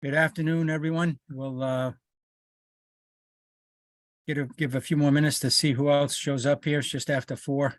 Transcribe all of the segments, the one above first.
Good afternoon, everyone. We'll give a few more minutes to see who else shows up here. It's just after 4.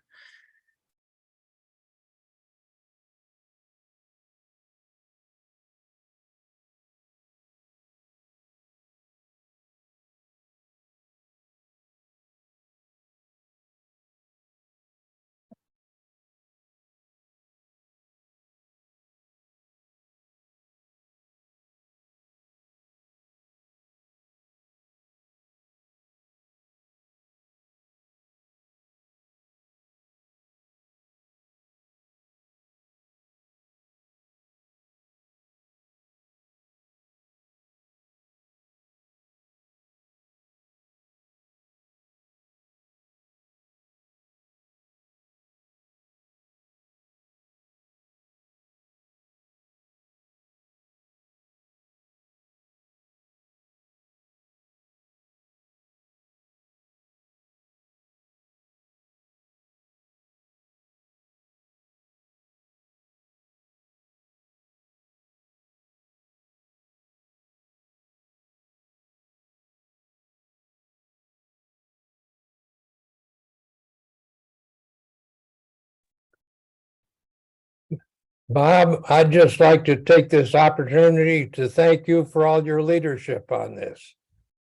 Bob, I'd just like to take this opportunity to thank you for all your leadership on this.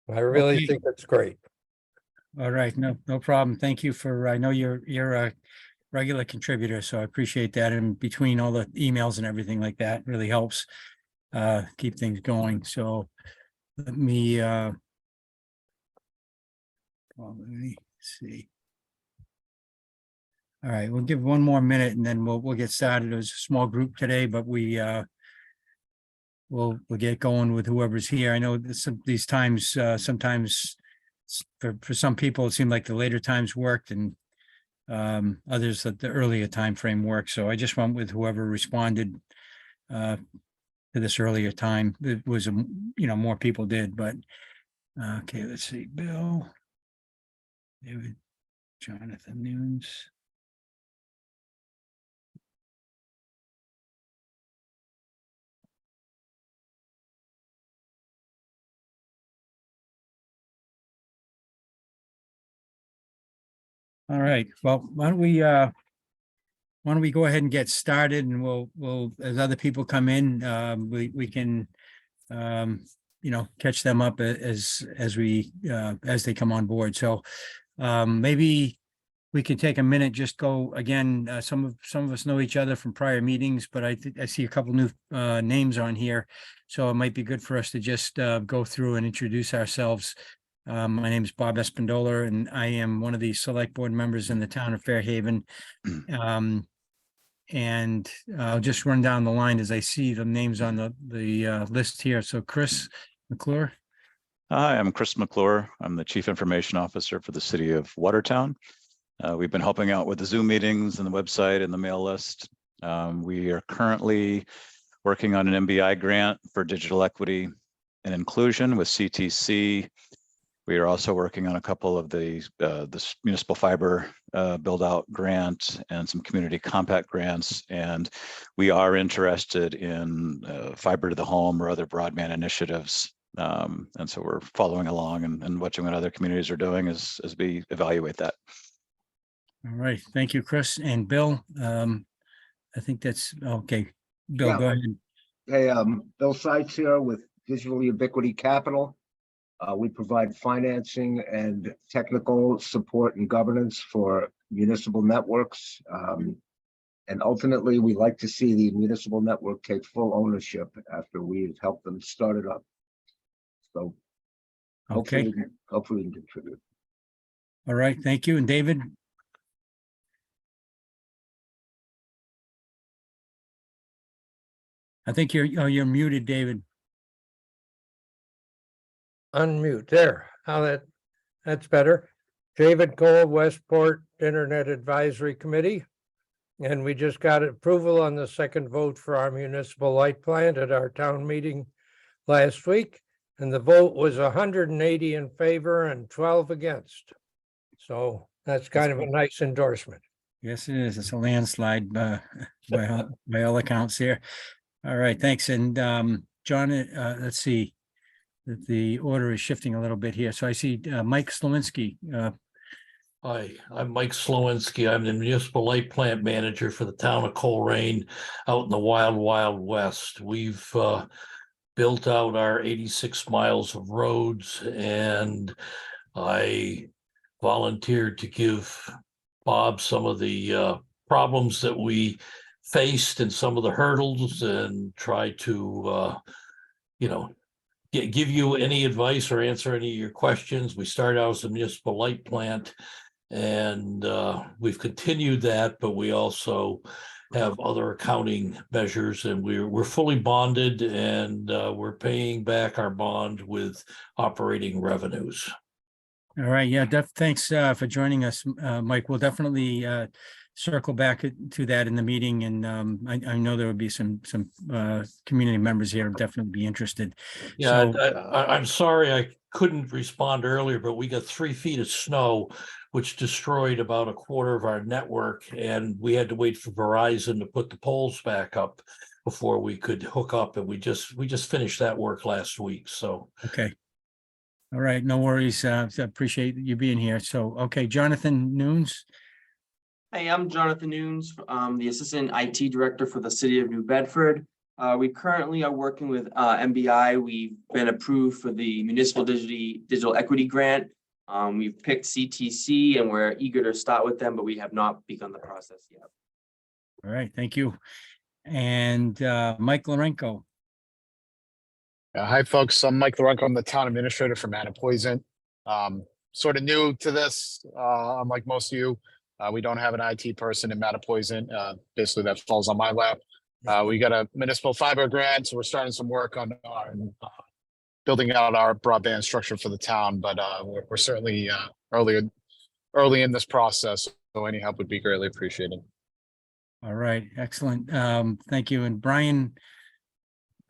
I really Okay. think it's great. All right, no problem. Thank you for, I know you're a regular contributor, so I appreciate that. And between all the emails and everything like that, really helps keep things going. So let me see. All right, we'll give one more minute and then we'll get started. It was a small group today, but we'll get going with whoever's here. I know these times sometimes for some people it seemed like the later times worked and others that the earlier time frame worked. So I just went with whoever responded to this earlier time. It was more people did, but okay, let's see. Bill, David, Jonathan Nunes. All right, well, why don't we go ahead and get started, and we'll as other people come in, we can catch them up as they come on board. So maybe we could take a minute, just go again. Some of us know each other from prior meetings, but I see a couple new names on here, so it might be good for us to just go through and introduce ourselves. My name is Bob Espandola, and I am one of the select board members in the town of Fairhaven. And I'll just run down the line as I see the names on the list here. So Chris McClure. Hi, I'm Chris McClure. I'm the Chief Information Officer for the City of Watertown. We've been helping out with the Zoom meetings and the website and the mail list. We are currently working on an MBI grant for digital equity and inclusion with CTC. We are also working on a couple of the municipal fiber build out grant and some community compact grants. And we are interested in fiber to the home or other broadband initiatives. And so we're following along and watching what other communities are doing as we evaluate that. All right, thank you, Chris. And Bill, I think that's okay. Bill, Yeah. go ahead. Hey, Bill Seitz here with Digital Ubiquity Capital. We provide financing and technical support and governance for municipal networks. And ultimately, we like to see the municipal network take full ownership after we've helped them start it up. So Okay, hopefully we can contribute. all right, thank you. And David? I think you're muted, David. Unmute there. That's better. David Cole, Westport Internet Advisory Committee. And we just got approval on the second vote for our municipal light plant at our town meeting last week. And the vote was 180 in favor and 12 against. So that's kind of a nice endorsement. Yes, it is. It's a landslide by all accounts here. All right, thanks. And John, let's see. The order is shifting a little bit here. So I see Mike Slawinski. Hi, I'm Mike Slawinski. I'm the municipal light plant manager for the town of Coleraine out in the wild, wild west. We've built out our 86 miles of roads, and I volunteered to give Bob some of the problems that we faced and some of the hurdles, and try to, give you any advice or answer any of your questions. We started out as a municipal light plant, and we've continued that, but we also have other accounting measures, and we're fully bonded, and we're paying back our bond with operating revenues. All right. Yeah. Thanks for joining us, Mike. We'll definitely circle back to that in the meeting. And I know there will be some community members here who definitely be interested. Yeah, So, I'm sorry I couldn't respond earlier, but we got 3 feet of snow, which destroyed about a quarter of our network, and we had to wait for Verizon to put the poles back up before we could hook up. And we just finished that work last week. So okay. All right. No worries. I appreciate you being here. So, okay. Jonathan Nunes. Hey, I'm Jonathan Nunes, the Assistant IT Director for the City of New Bedford. We currently are working with MBI. We've been approved for the Municipal Digital Equity Grant. We've picked CTC, and we're eager to start with them, but we have not begun the process yet. All right. Thank you. And Mike Lorenko. Hi, folks. I'm Mike Lorenko. I'm the town administrator for Mattapoisett. Sort of new to this, unlike most of you. We don't have an IT person in Mattapoisett. Basically, that falls on my lap. We got a municipal fiber grant, so we're starting some work on building out our broadband structure for the town. But we're certainly early in this process, so any help would be greatly appreciated. All right. Excellent. Thank you. And Brian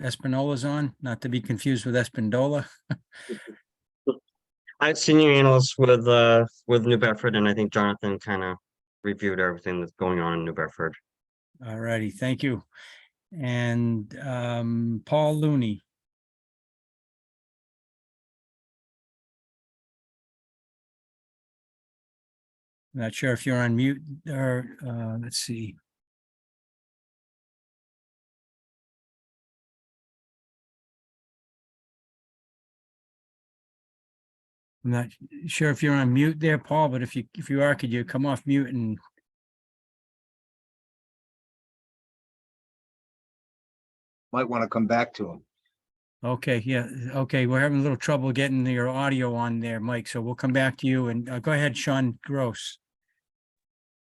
Espinola's on, not to be confused with Espindola. I'm senior analyst with New Bedford, and I think Jonathan kind of reviewed everything that's going on in New Bedford. All righty. Thank you. And Paul Looney. Not sure if you're on mute or let's see. I'm not sure if you're on mute there, Paul, but if you are, could you come off mute and Might want to come back to him. okay, yeah, okay, we're having a little trouble getting your audio on there, Mike, so we'll come back to you and go ahead, Sean Gross.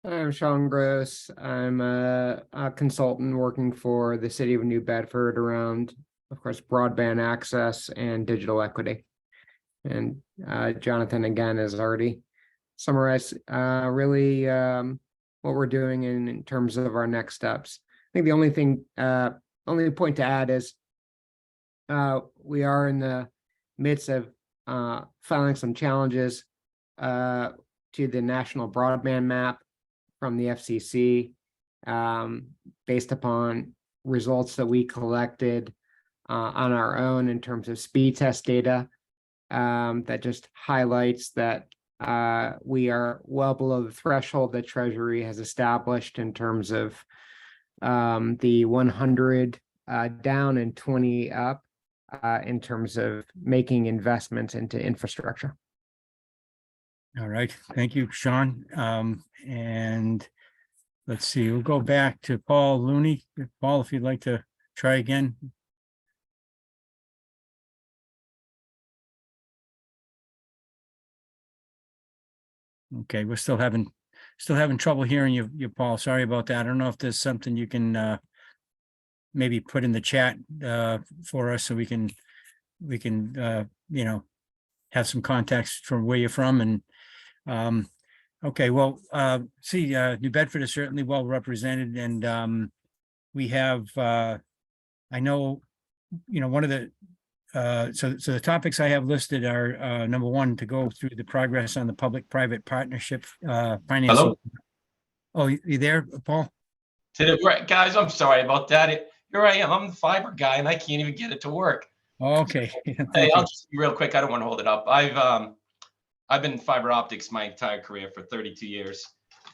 I'm Sean Gross. I'm a consultant working for the city of New Bedford around, of course, broadband access and digital equity. And Jonathan, again, has already summarized really what we're doing in terms of our next steps. I think the only point to add is we are in the midst of filing some challenges to the national broadband map from the FCC based upon results that we collected on our own in terms of speed test data that just highlights that we are well below the threshold that Treasury has established in terms of the 100 down and 20 up in terms of making investments into infrastructure. All right, thank you, Sean. And let's see, we'll go back to Paul Looney. Paul, if you'd like to try again. Okay, we're still having trouble hearing you, Paul. Sorry about that. I don't know if there's something you can maybe put in the chat for us so we can have some context from where you're from. And okay, well, New Bedford is certainly well represented, and we have I know one of the so the topics I have listed are number one, to go through the progress on the public-private partnership financing. Hello? Oh, you there, Paul? Right, guys, I'm sorry about that. It Here I am. I'm the fiber guy and I can't even get it to work. Okay. Hey, Thank I'll you. just be real quick. I don't want to hold it up. I've been in fiber optics my entire career for 32 years.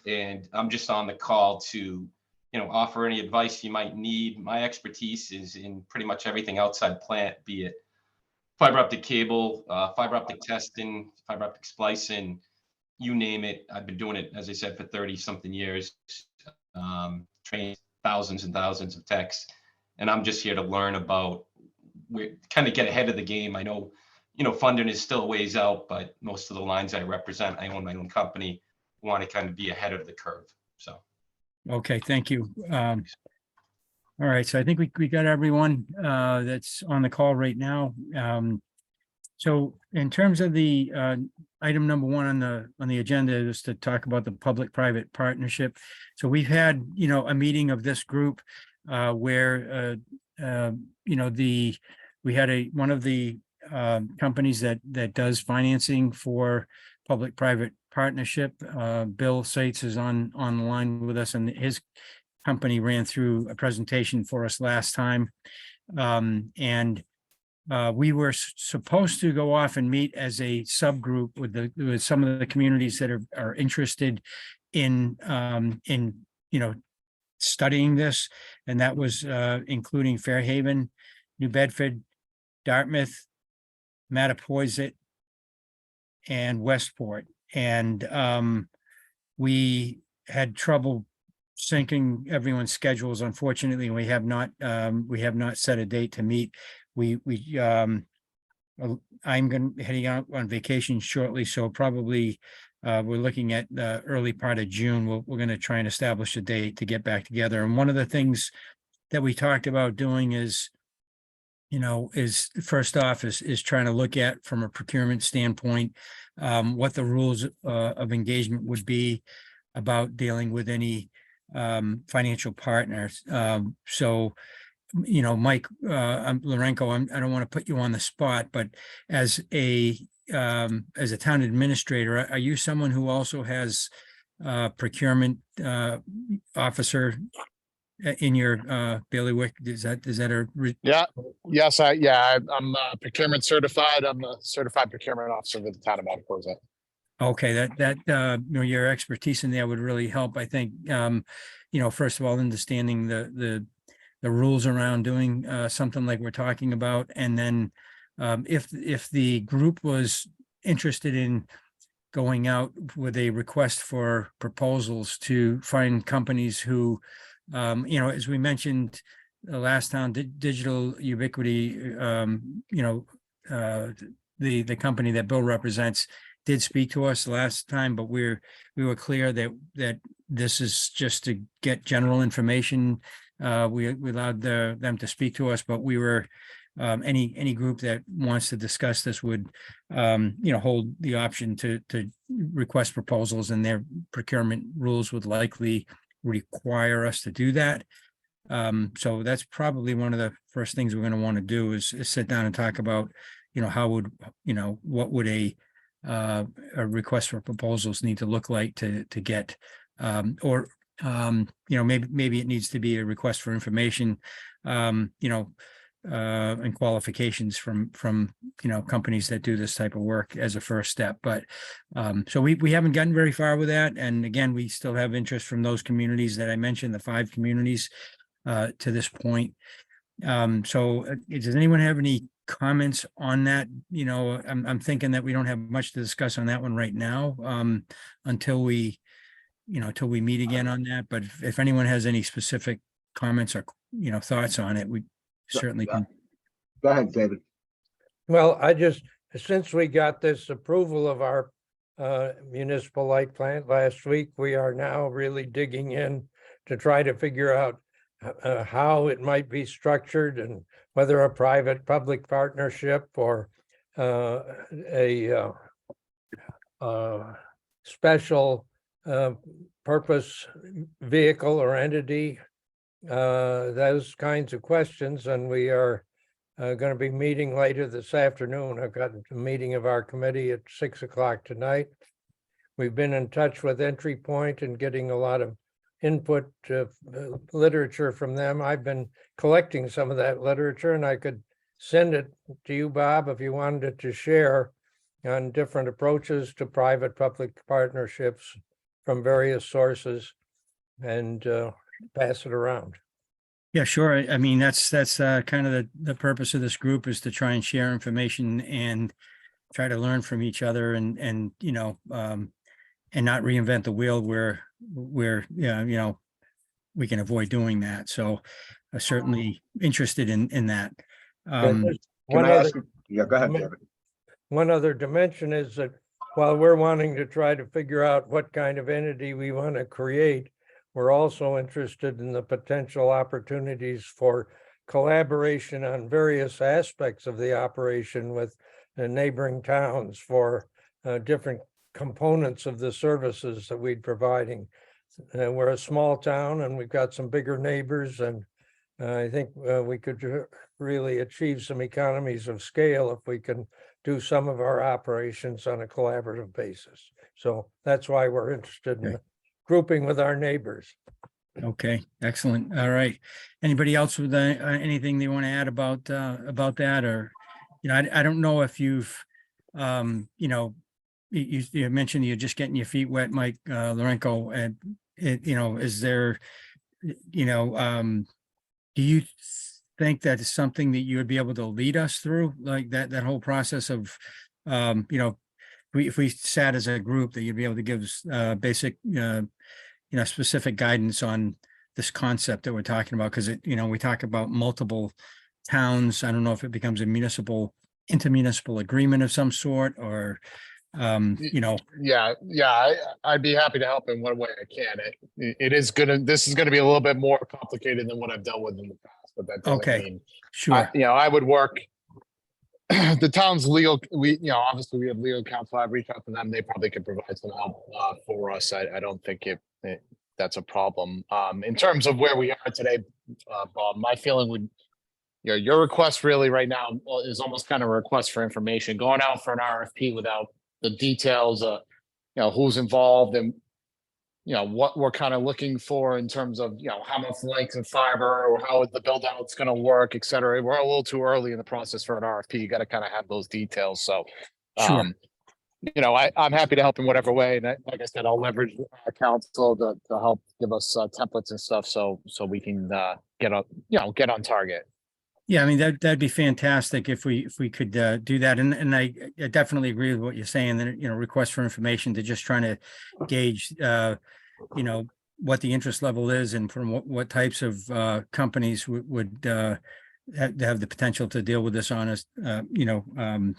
And I'm just on the call to, offer any advice you might need. My expertise is in pretty much everything outside plant, be it fiber optic cable, fiber optic testing, fiber optic splicing, you name it. I've been doing it, as I said, for 30 something years, trained thousands and thousands of techs. And I'm just here to learn about, kind of get ahead of the game. I know, funding is still a ways out, but most of the lines I represent, I own my own company, want to kind of be ahead of the curve. So. Okay, thank you. All right, so I think we got everyone that's on the call right now. So in terms of the item number one on the agenda is to talk about the public-private partnership. So we've had, a meeting of this group where we had one of the companies that does financing for public-private partnership. Bill Seitz is on the line with us, and his company ran through a presentation for us last time. We were supposed to go off and meet as a subgroup with some of the communities that are interested in studying this, and that was including Fairhaven, New Bedford, Dartmouth, Mattapoisett, and Westport. And we had trouble syncing everyone's schedules. Unfortunately, we have not set a date to meet. I'm heading out on vacation shortly, so probably we're looking at the early part of June. We're going to try and establish a date to get back together. And one of the things that we talked about doing is first off is trying to look at, from a procurement standpoint, what the rules of engagement would be about dealing with any financial partners. So, Mike Lorenko, I don't want to put you on the spot, but as a town administrator, are you someone who also has procurement officer in your bailiwick? Is that I'm procurement certified. I'm a certified procurement officer for the town of Mattapoisett. Okay, that your expertise in there would really help. I think, first of all, understanding the rules around doing something like we're talking about, and then if the group was interested in going out with a request for proposals to find companies who, as we mentioned last time, Digital Ubiquity, the company that Bill represents, did speak to us last time, but we were clear that this is just to get general information. We allowed them to speak to us, but we were any group that wants to discuss this would hold the option to request proposals, and their procurement rules would likely require us to do that. So that's probably one of the first things we're going to want to do is sit down and talk about what would a request for proposals need to look like to get maybe it needs to be a request for information, and qualifications from companies that do this type of work as a first step. But so we haven't gotten very far with that. And again, we still have interest from those communities that I mentioned, the 5 communities to this point. So does anyone have any comments on that? I'm thinking that we don't have much to discuss on that one right now, until we meet again on that. But if anyone has any specific comments or, thoughts on it, we certainly can. Go ahead, David. Well, since we got this approval of our municipal light plant last week, we are now really digging in to try to figure out how it might be structured, and whether a private public partnership or a special purpose vehicle or entity, those kinds of questions. And we are going to be meeting later this afternoon. I've got a meeting of our committee at 6 o'clock tonight. We've been in touch with Entry Point and getting a lot of input literature from them. I've been collecting some of that literature, and I could send it to you, Bob, if you wanted it to share on different approaches to private-public partnerships from various sources and pass it around. Yeah, sure. I mean, that's kind of the purpose of this group, is to try and share information and try to learn from each other, and you know, and not reinvent the wheel where yeah, you know, we can avoid doing that. So certainly interested in that. And there's Can one I other- ask? Yeah, go ahead, dimen- David. One other dimension is that while we're wanting to try to figure out what kind of entity we want to create, we're also interested in the potential opportunities for collaboration on various aspects of the operation with the neighboring towns for different components of the services that we're providing. We're a small town and we've got some bigger neighbors, and I think we could really achieve some economies of scale if we can do some of our operations on a collaborative basis. So that's why we're interested in Okay. grouping with our neighbors. Okay, excellent. All right. Anybody else with anything they want to add about that? Or, you know, I don't know if you've, you know, you mentioned you're just getting your feet wet, Mike Lorenko, and you know, is there, you know, do you think that is something that you would be able to lead us through, like that whole process of, you know, if we sat as a group, that you'd be able to give us basic, you know, specific guidance on this concept that we're talking about? Because it, you know, we talk about multiple towns. I don't know if it becomes a intermunicipal agreement of some sort, or you know. Yeah, I'd be happy to help in one way I can. This is gonna be a little bit more complicated than what I've dealt with in the past, but that doesn't Okay. mean, Sure. you know, I would work. The town's legal, you know, obviously we have legal counsel. I've reached out to them. They probably could provide some help for us. I don't think that's a problem. In terms of where we are today, Bob, my feeling would, you know, your request really right now is almost kind of a request for information, going out for an RFP without the details, you know, who's involved and, you know, what we're kind of looking for in terms of, you know, how much length and fiber or how the build out's going to work, et cetera. We're a little too early in the process for an RFP. You got to kind of have those details. So, Sure. you know, I'm happy to help in whatever way. And like I said, I'll leverage our council to help give us templates and stuff. So we can get on target. Yeah, I mean, that'd be fantastic if we could do that. And I definitely agree with what you're saying, that, you know, request for information, to just trying to gauge, you know, what the interest level is, and from what types of companies would have the potential to deal with this on us, you know,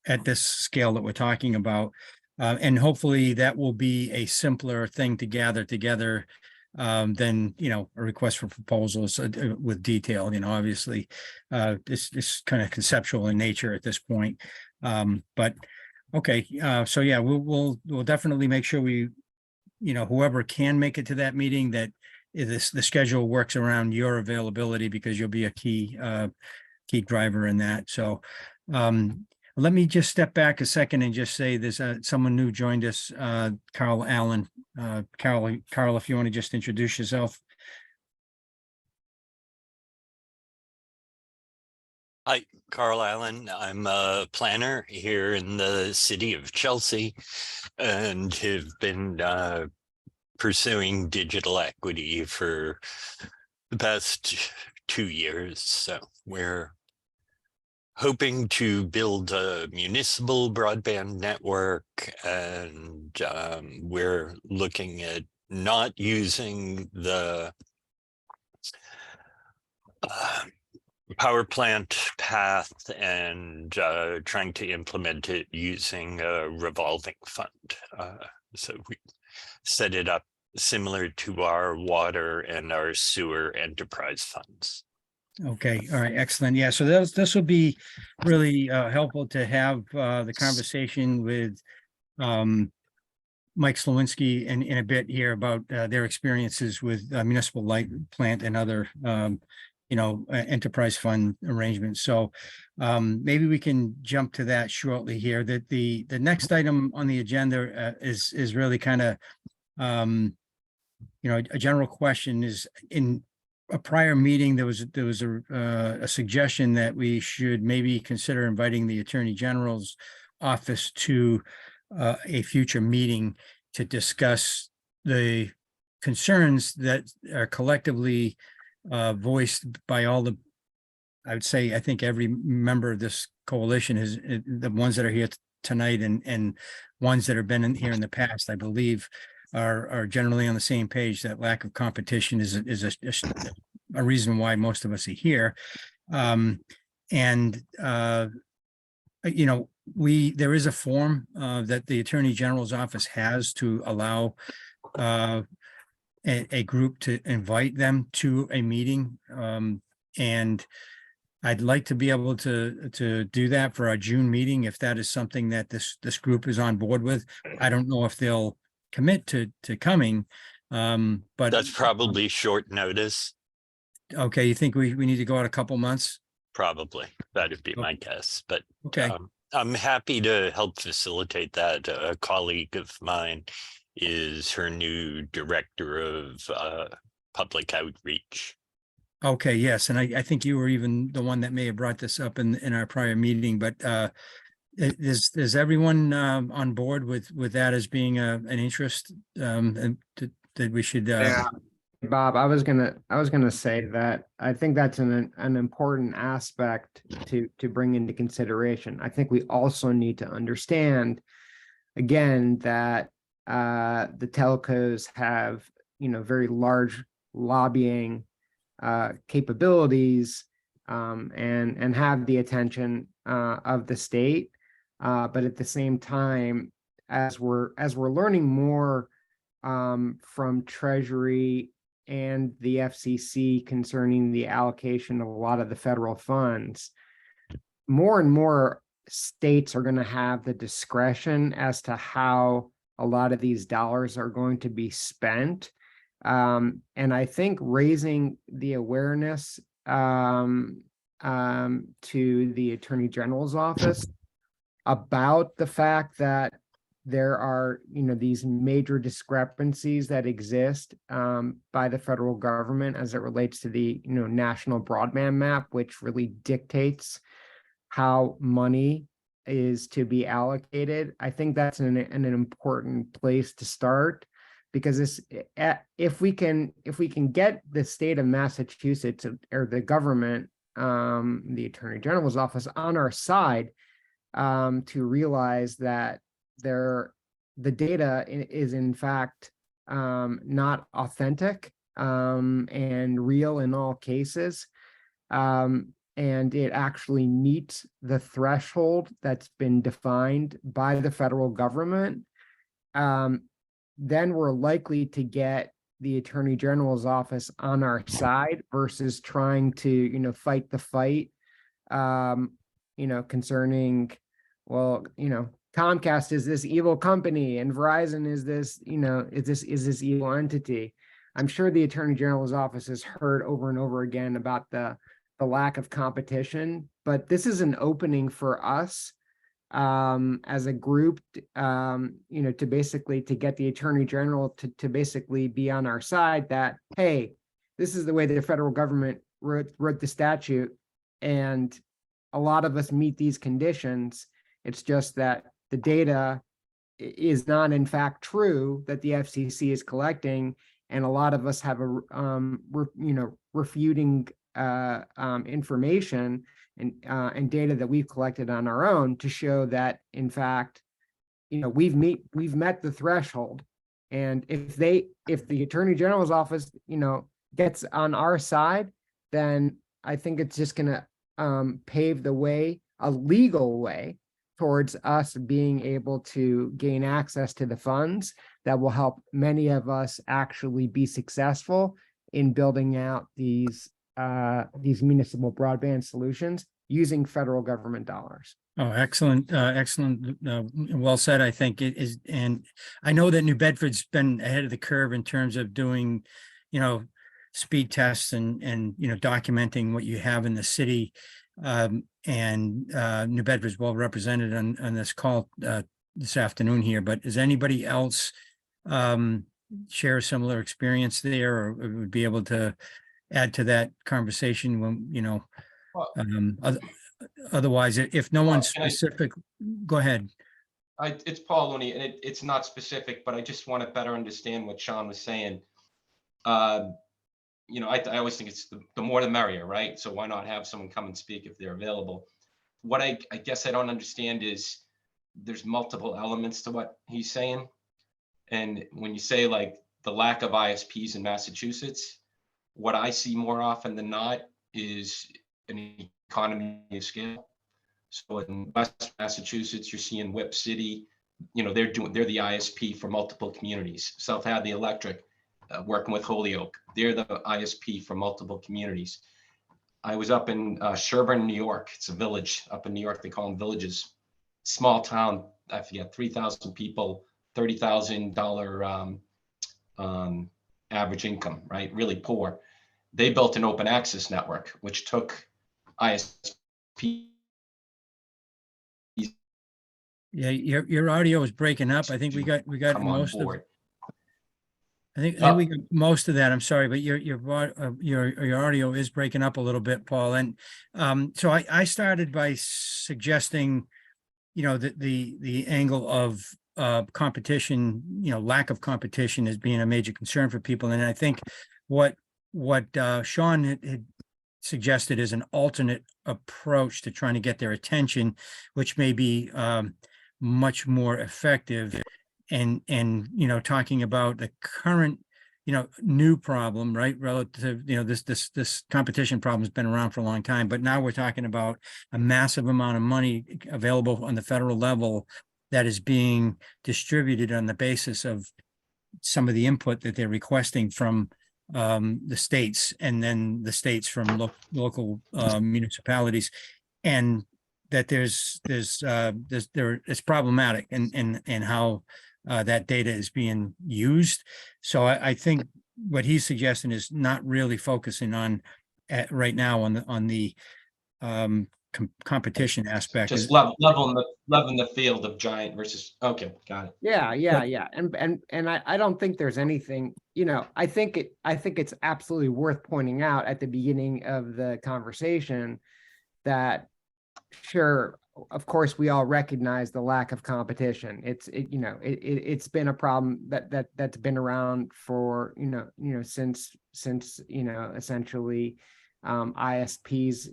at this scale that we're talking about. And hopefully that will be a simpler thing to gather together than, you know, a request for proposals with detail. You know, obviously this kind of conceptual in nature at this point. But okay, so yeah, we'll definitely make sure we, you know, whoever can make it to that meeting, that the schedule works around your availability, because you'll be a key driver in that. So let me just step back a second and just say there's someone new joined us, Carl Allen. Carl, if you want to just introduce yourself. Hi, Carl Allen. I'm a planner here in the city of Chelsea and have been pursuing digital equity for the past 2 years. So we're hoping to build a municipal broadband network, and we're looking at not using the power plant path and trying to implement it using a revolving fund. So we set it up similar to our water and our sewer enterprise funds. Okay, all right, excellent. Yeah, so this will be really helpful to have the conversation with Mike Slowinski in a bit here about their experiences with municipal light plant and other you know, enterprise fund arrangements. So maybe we can jump to that shortly here. That the next item on the agenda is really kind of you a general question is, in a prior meeting, there was a suggestion that we should maybe consider inviting the Attorney General's office to a future meeting to discuss the concerns that are collectively voiced by all the, I would say, I think every member of this coalition is the ones that are here tonight and ones that have been in here in the past, I believe, are generally on the same page. That lack of competition is a reason why most of us are here. There is a form that the Attorney General's office has to allow a group to invite them to a meeting. And I'd like to be able to do that for our June meeting, if that is something that this group is on board with. I don't know if they'll commit to coming, but That's probably short notice. okay, you think we need to go out a couple months? Probably, that'd be my guess, but Okay. I'm happy to help facilitate that. A colleague of mine is her new director of public outreach. Okay, yes, and I think you were even the one that may have brought this up in our prior meeting, but is everyone on board with that as being an interest, and that we should Bob, I was gonna say that I think that's an important aspect to bring into consideration. I think we also need to understand, again, that the telcos have, very large lobbying capabilities, and have the attention of the state. But at the same time, as we're learning more from Treasury and the FCC concerning the allocation of a lot of the federal funds, more and more states are going to have the discretion as to how a lot of these dollars are going to be spent. And I think raising the awareness to the Attorney General's office about the fact that there are, these major discrepancies that exist by the federal government as it relates to the, national broadband map, which really dictates how money is to be allocated. I think that's an important place to start, because if we can get the state of Massachusetts or the government, the Attorney General's office, on our side, to realize that the data is in fact not authentic and real in all cases, and it actually meets the threshold that's been defined by the federal government, then we're likely to get the Attorney General's office on our side versus trying to, fight the fight, concerning, well, Comcast is this evil company and Verizon is this, is this evil entity. I'm sure the Attorney General's office has heard over and over again about the lack of competition, but this is an opening for us as a group, to basically to get the Attorney General to basically be on our side, that, hey, this is the way the federal government wrote the statute, and a lot of us meet these conditions. It's just that the data is not in fact true that the FCC is collecting, and a lot of us have refuting information and data that we've collected on our own to show that in fact, we've met the threshold. And if the Attorney General's office, gets on our side, then I think it's just going to pave the way, a legal way, towards us being able to gain access to the funds that will help many of us actually be successful in building out these municipal broadband solutions using federal government dollars. Oh, excellent, excellent. Well said, I think it is. And I know that New Bedford's been ahead of the curve in terms of doing, speed tests and documenting what you have in the city. And New Bedford's well represented on this call this afternoon here, but is anybody else share a similar experience there, or would be able to add to that conversation when, Well, otherwise, if no one's can I- specific, go ahead. It's Paul Looney, and it's not specific, but I just want to better understand what Sean was saying. I always think it's the more the merrier, right? So why not have someone come and speak if they're available? What I guess I don't understand is there's multiple elements to what he's saying. And when you say like the lack of ISPs in Massachusetts, what I see more often than not is an economy of scale. So in West Massachusetts, you're seeing Whip City, they're the ISP for multiple communities. South Hadley Electric, working with Holyoke, they're the ISP for multiple communities. I was up in Sherburne, New York. It's a village up in New York. They call them villages. Small town, I forget, 3,000 people, $30,000 average income, right? Really poor. They built an open access network, which took ISP. Yeah, your audio is breaking up. I think we got Come on most of. board. I think we got most of that. I'm sorry, but your audio is breaking up a little bit, Paul. And so I started by suggesting, that the angle of competition, lack of competition as being a major concern for people. And I think what Sean had suggested is an alternate approach to trying to get their attention, which may be much more effective. And talking about the current, new problem, right? Relative, this competition problem has been around for a long time, but now we're talking about a massive amount of money available on the federal level that is being distributed on the basis of some of the input that they're requesting from the states, and then the states from local municipalities, and that it's problematic and how that data is being used. So I think what he's suggesting is not really focusing on right now on the competition aspect. Just leveling the field of giant versus, okay, got it. Yeah. And I don't think there's anything, I think it's absolutely worth pointing out at the beginning of the conversation that, sure, of course, we all recognize the lack of competition. It's been a problem that's been around for, since essentially ISPs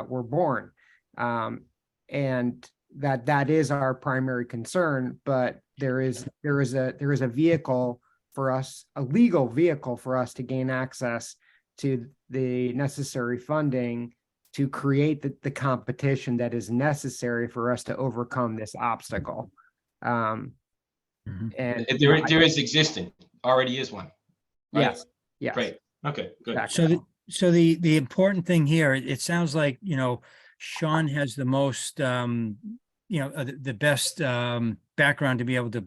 were born. And that is our primary concern, but there is a vehicle for us, a legal vehicle for us to gain access to the necessary funding to create the competition that is necessary for us to overcome this obstacle. And There is existing, already is one. Right? Yes. Great. Okay, good. Exactly. So the important thing here, it sounds like, Sean has the most, the best background to be able to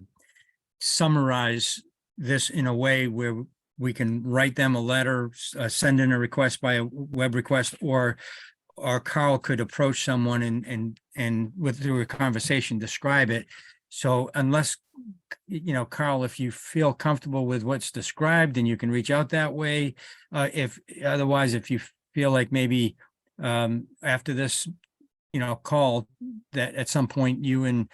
summarize this in a way where we can write them a letter, send in a request by a web request, or Carl could approach someone and through a conversation, describe it. So unless, Carl, if you feel comfortable with what's described, then you can reach out that way. If you feel like maybe after this, call, that at some point you and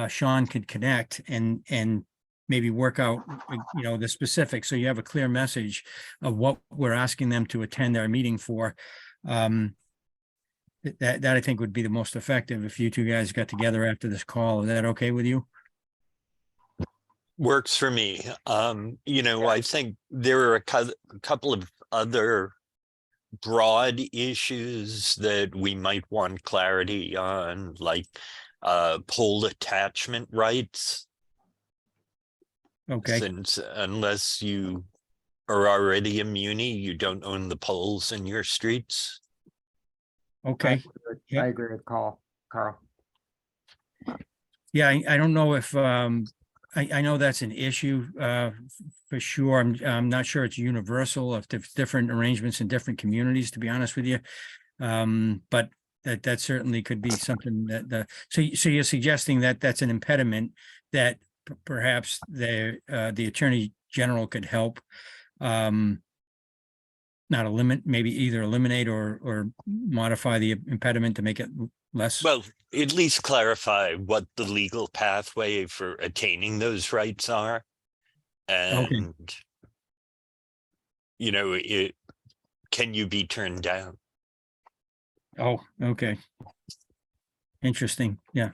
Sean could connect and maybe work out, the specifics, so you have a clear message of what we're asking them to attend our meeting for. That I think would be the most effective if you two guys got together after this call. Is that okay with you? Works for me. I think there are a couple of other broad issues that we might want clarity on, like pole attachment rights. Okay. Since unless you are already a muni, you don't own the poles in your streets. Okay. I agree with Carl. Yeah, I don't know if, I know that's an issue for sure. I'm not sure it's universal, if there's different arrangements in different communities, to be honest with you. But that certainly could be something that so you're suggesting that that's an impediment that perhaps the Attorney General could help. Not maybe either eliminate or modify the impediment to make it less. Well, at least clarify what the legal pathway for attaining those rights are. And, you know, can you be turned down? Oh, okay. Interesting. Yeah.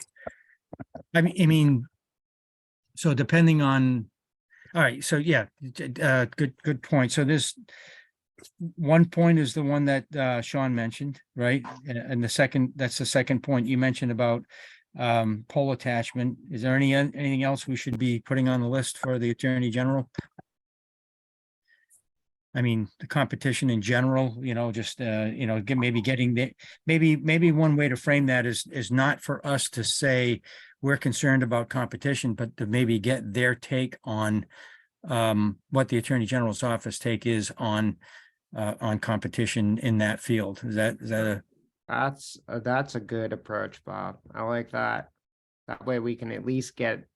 I mean, so depending on, all right, so yeah, good point. So this one point is the one that Sean mentioned, right? And that's the second point you mentioned about pole attachment. Is there anything else we should be putting on the list for the Attorney General? I mean, the competition in general, you know, just you know, maybe getting the maybe one way to frame that is not for us to say we're concerned about competition, but to maybe get their take on what the Attorney General's office take is on competition in that field. Is that That's a good approach, Bob. I like that. That way we can at least get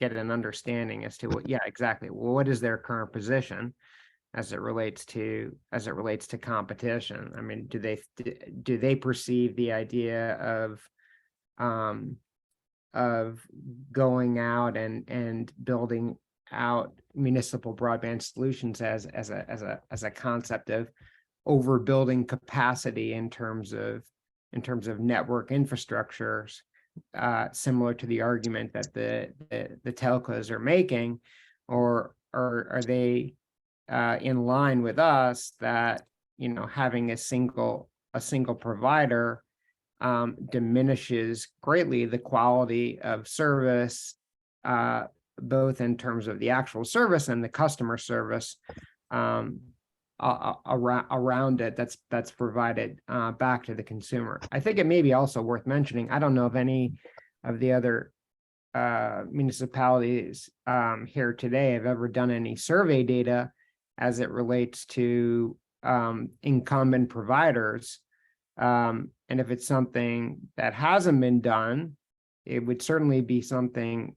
an understanding as to what, yeah, exactly. Well, what is their current position as it relates to competition? I mean, do they perceive the idea of going out and building out municipal broadband solutions as a concept of overbuilding capacity in terms of network infrastructures, similar to the argument that the telcos are making, or are they in line with us that, you know, having a single provider diminishes greatly the quality of service, both in terms of the actual service and the customer service around it that's provided back to the consumer. I think it may be also worth mentioning, I don't know if any of the other municipalities here today have ever done any survey data as it relates to incumbent providers. And if it's something that hasn't been done, it would certainly be something,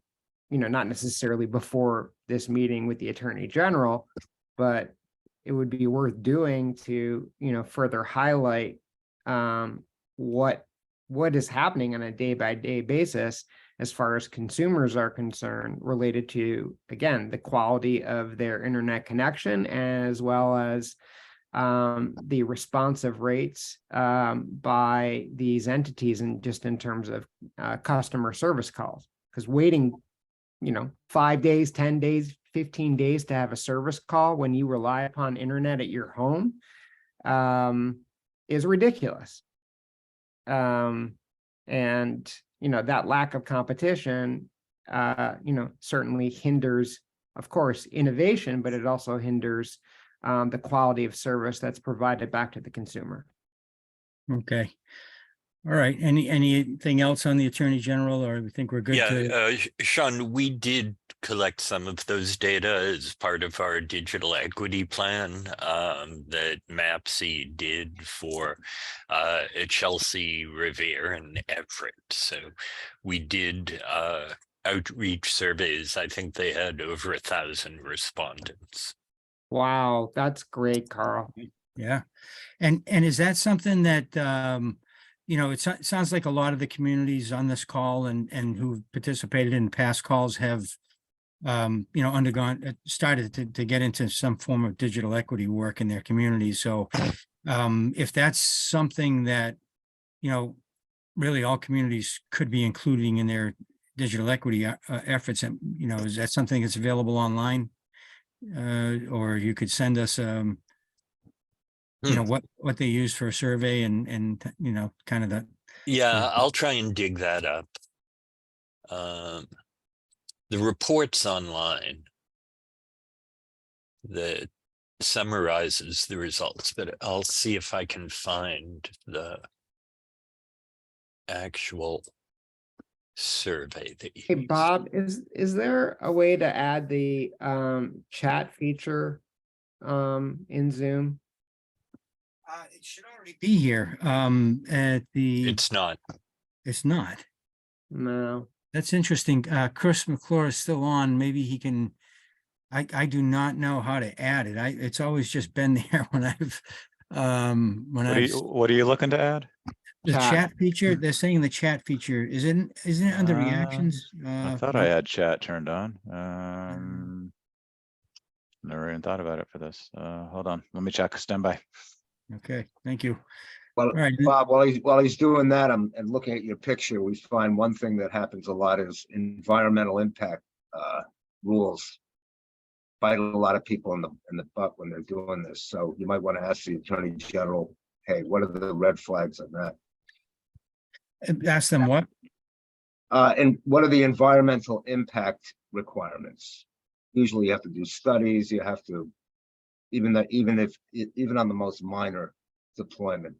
you know, not necessarily before this meeting with the Attorney General, but it would be worth doing to, you know, further highlight what is happening on a day-by-day basis as far as consumers are concerned, related to, again, the quality of their internet connection, as well as the responsive rates by these entities, and just in terms of customer service calls. Because waiting, you know, 5 days, 10 days, 15 days to have a service call when you rely upon internet at your home is ridiculous. And, you know, that lack of competition, you know, certainly hinders, of course, innovation, but it also hinders the quality of service that's provided back to the consumer. okay? All right. Anything else on the Attorney General, or we think we're good? Yeah, Sean, we did collect some of those data as part of our digital equity plan that MAPC did for Chelsea, Revere, and Everett. So we did outreach surveys. I think they had over 1,000 respondents. Wow, that's great, Carl. Yeah. And is that something that, you know, it sounds like a lot of the communities on this call and who participated in past calls have, you know, started to get into some form of digital equity work in their communities. So if that's something that, you know, really all communities could be including in their digital equity efforts, and, you know, is that something that's available online? Or you could send us, you know, what they use for a survey and, you know, kind of that. Yeah, I'll try and dig that up. The report's online that summarizes the results, but I'll see if I can find the actual survey that you Hey, used. Bob, is there a way to add the chat feature in Zoom? It should already be here. It's not. It's not. No. That's interesting. Chris McClure is still on. Maybe he can I do not know how to add it. It's always just been there when What are you looking to add? the Chat. chat feature, they're saying the chat feature, isn't it under reactions? I thought I had chat turned on. Never even thought about it for this. Hold on, let me check. Stand by. Okay, thank you. Well, All right. Bob, while he's doing that, and looking at your picture, we find one thing that happens a lot is environmental impact rules bite a lot of people in the butt when they're doing this. So you might want to ask the Attorney General, hey, what are the red flags on that? Ask them what? And what are the environmental impact requirements? Usually you have to do studies, you have to, even on the most minor deployment.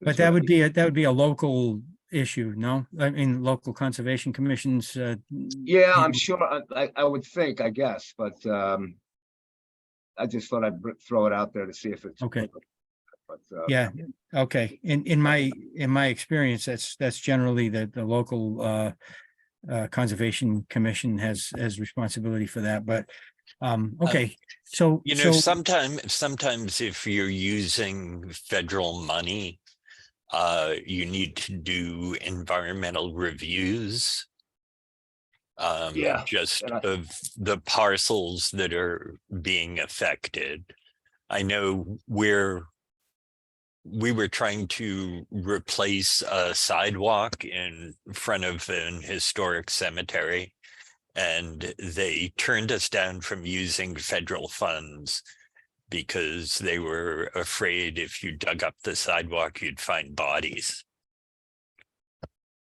But that would be a local issue, no? I mean, local conservation commissions. Yeah, I'm sure, I would think, I guess, but I just thought I'd throw it out there to see if it's. Okay. But, Yeah, okay. In my experience, that's generally the local conservation commission has responsibility for that, but okay. So You know, sometimes if you're using federal money, you need to do environmental reviews. Yeah, Just of the parcels that are being affected. I know we were trying to replace a sidewalk in front of an historic cemetery, and they turned us down from using federal funds because they were afraid if you dug up the sidewalk, you'd find bodies.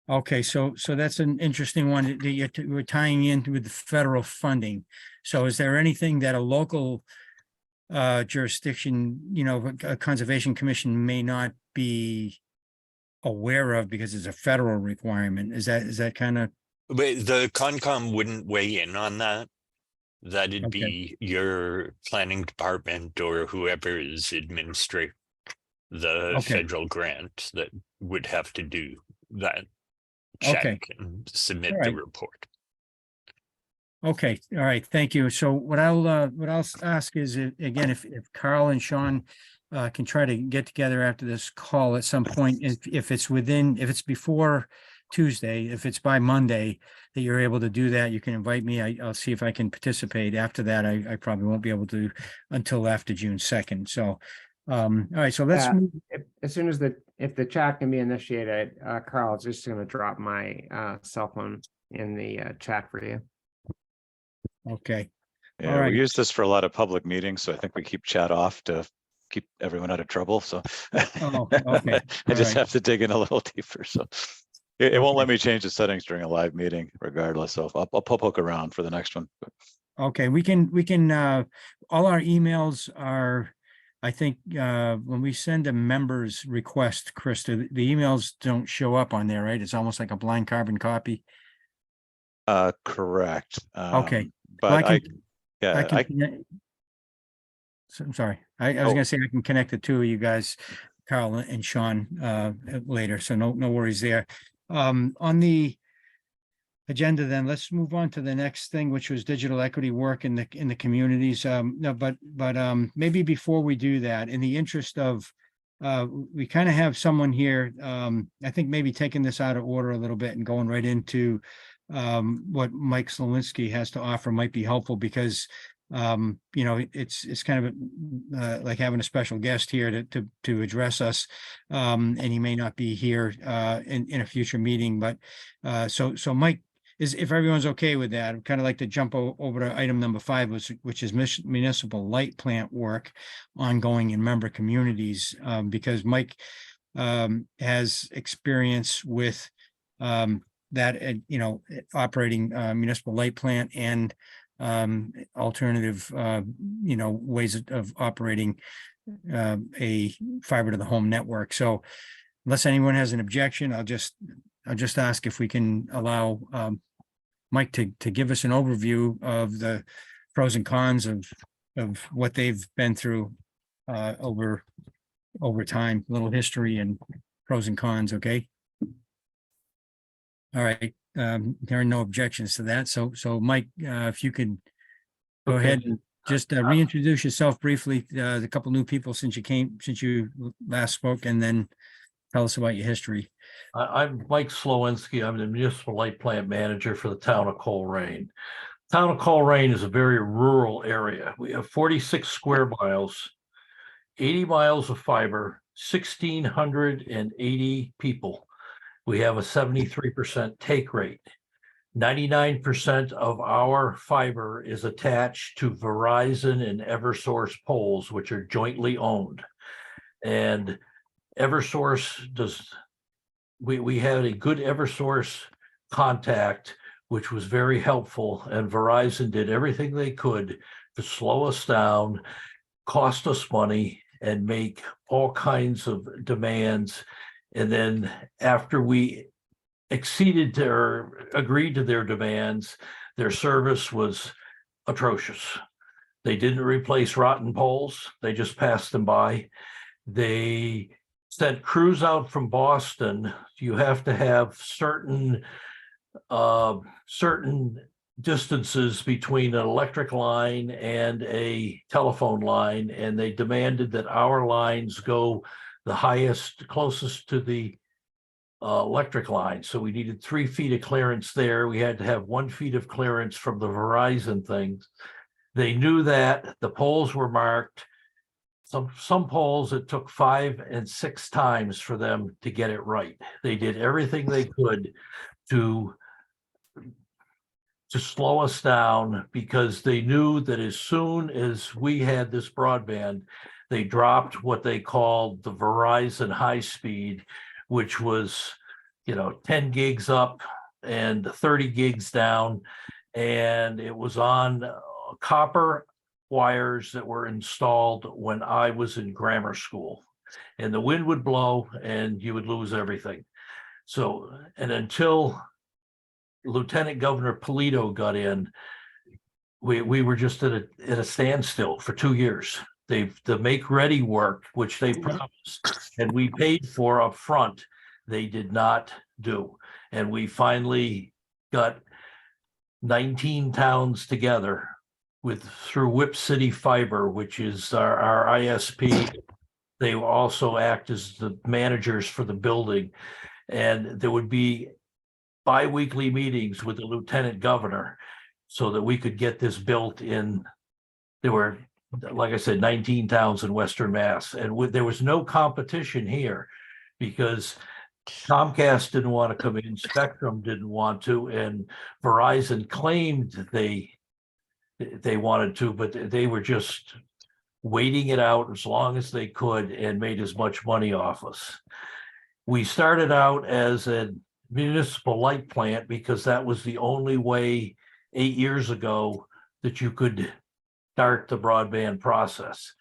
okay, so that's an interesting one that we're tying in with the federal funding. So is there anything that a local jurisdiction, a conservation commission may not be aware of because it's a federal requirement? Is that kind of? But the Concom wouldn't weigh in on that. That'd Okay. be your planning department or whoever is administering the Okay. federal grant that would have to do that Okay. check and submit All the right. report. Okay, all right, thank you. So what I'll ask is, again, if Carl and Sean can try to get together after this call at some point, if it's before Tuesday, if it's by Monday that you're able to do that, you can invite me. I'll see if I can participate. After that, I probably won't be able to until after June 2nd. So, all right, so let's move. As soon as if the chat can be initiated, Carl's just gonna drop my cell phone in the chat for you. Okay. Yeah, All right. we use this for a lot of public meetings, so I think we keep chat off to keep everyone out of trouble. So Oh, okay. I just All right. have to dig in a little deeper. So it won't let Okay. me change the settings during a live meeting regardless. So I'll poke around for the next one. Okay, we can, all our emails are, I think, when we send a member's request, Krista, the emails don't show up on there, right? It's almost like a blind carbon copy. Correct. Okay. But Well, yeah, I'm sorry. I was gonna say I can connect the two of you guys, Carl and Sean, later, so no worries there. On the agenda, then let's move on to the next thing, which was digital equity work in the communities. No, but maybe before we do that, in the interest of we kind of have someone here, I think maybe taking this out of order a little bit and going right into what Mike Slowinski has to offer might be helpful, because it's kind of like having a special guest here to address us, and he may not be here in a future meeting, but so Mike, if everyone's okay with that, I'd kind of like to jump over to item number 5, which is municipal light plant work ongoing in member communities, because Mike has experience with that, operating municipal light plant and alternative, ways of operating a fiber to the home network. So unless anyone has an objection, I'll just ask if we can allow Mike to give us an overview of the pros and cons of what they've been through over time, a little history and pros and cons. Okay. All right. There are no objections to that. So Mike, if you could Go Okay. ahead and just reintroduce yourself briefly, the couple new people since you last spoke, and then tell us about your history. I'm Mike Slowinski. I'm the municipal light plant manager for the town of Coleraine. Town of Coleraine is a very rural area. We have 46 square miles, 80 miles of fiber, 1,680 people. We have a 73% take rate. 99% of our fiber is attached to Verizon and Eversource poles, which are jointly owned. And Eversource we had a good Eversource contact, which was very helpful, and Verizon did everything they could to slow us down, cost us money, and make all kinds of demands. And then after we exceeded or agreed to their demands, their service was atrocious. They didn't replace rotten poles. They just passed them by. They sent crews out from Boston. You have to have certain distances between an electric line and a telephone line, and they demanded that our lines go the highest, closest to the electric line. So we needed 3 feet of clearance there. We had to have 1 feet of clearance from the Verizon things. They knew that the poles were marked. Some poles, it took 5 and 6 times for them to get it right. They did everything they could to slow us down, because they knew that as soon as we had this broadband, they dropped what they called the Verizon high speed, which was, 10 gigs up and 30 gigs down. And it was on copper wires that were installed when I was in grammar school. And the wind would blow and you would lose everything. So, and until Lieutenant Governor Polito got in, we were just at a standstill for 2 years. The make ready work, which they promised and we paid for up front, they did not do. And we finally got 19 towns together through Whip City Fiber, which is our ISP. They also act as the managers for the building. And there would be bi-weekly meetings with the lieutenant governor so that we could get this built in. There were, like I said, 19 towns in Western Mass, and there was no competition here because Comcast didn't want to come in, Spectrum didn't want to, and Verizon claimed they wanted to, but they were just waiting it out as long as they could and made as much money off us. We started out as a municipal light plant because that was the only way 8 years ago that you could start the broadband process.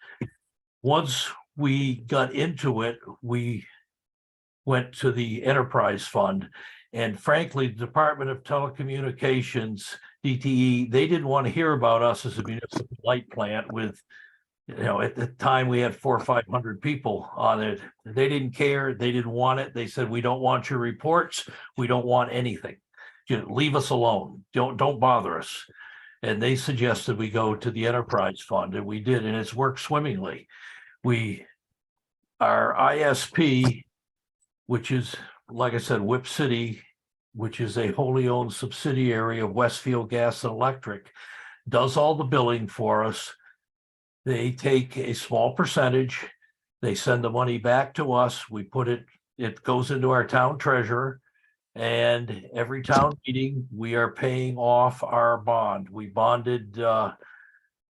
Once we got into it, we went to the enterprise fund, and frankly, the Department of Telecommunications, DTE, they didn't want to hear about us as a municipal light plant with, at the time we had 400 or 500 people on it. They didn't care. They didn't want it. They said, we don't want your reports. We don't want anything. Just leave us alone. Don't bother us. And they suggested we go to the enterprise fund, and we did, and it's worked swimmingly. Our ISP, which is, like I said, Whip City, which is a wholly owned subsidiary of Westfield Gas and Electric, does all the billing for us. They take a small percentage. They send the money back to us. We put it goes into our town treasurer. And every town meeting, we are paying off our bond. We bonded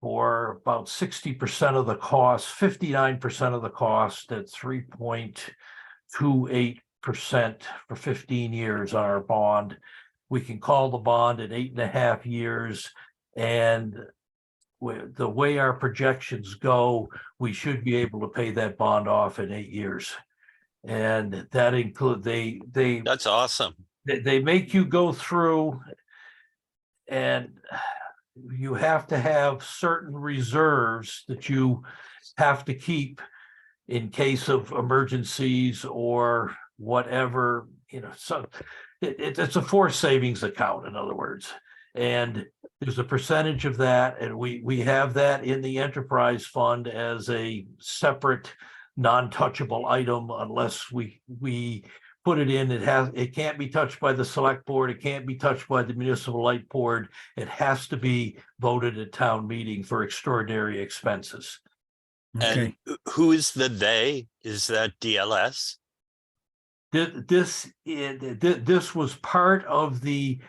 for about 60% of the cost, 59% of the cost at 3.28% for 15 years on our bond. We can call the bond at 8.5 years. And the way our projections go, we should be able to pay that bond off in 8 years. And that include That's awesome. They make you go through, and you have to have certain reserves that you have to keep in case of emergencies or whatever, so it's a forced savings account, in other words. And there's a percentage of that, and we have that in the enterprise fund as a separate non-touchable item unless we put it in. It can't be touched by the select board. It can't be touched by the municipal light board. It has to be voted at town meeting for extraordinary expenses. Okay, And who is the they? Is that DLS? This was part of the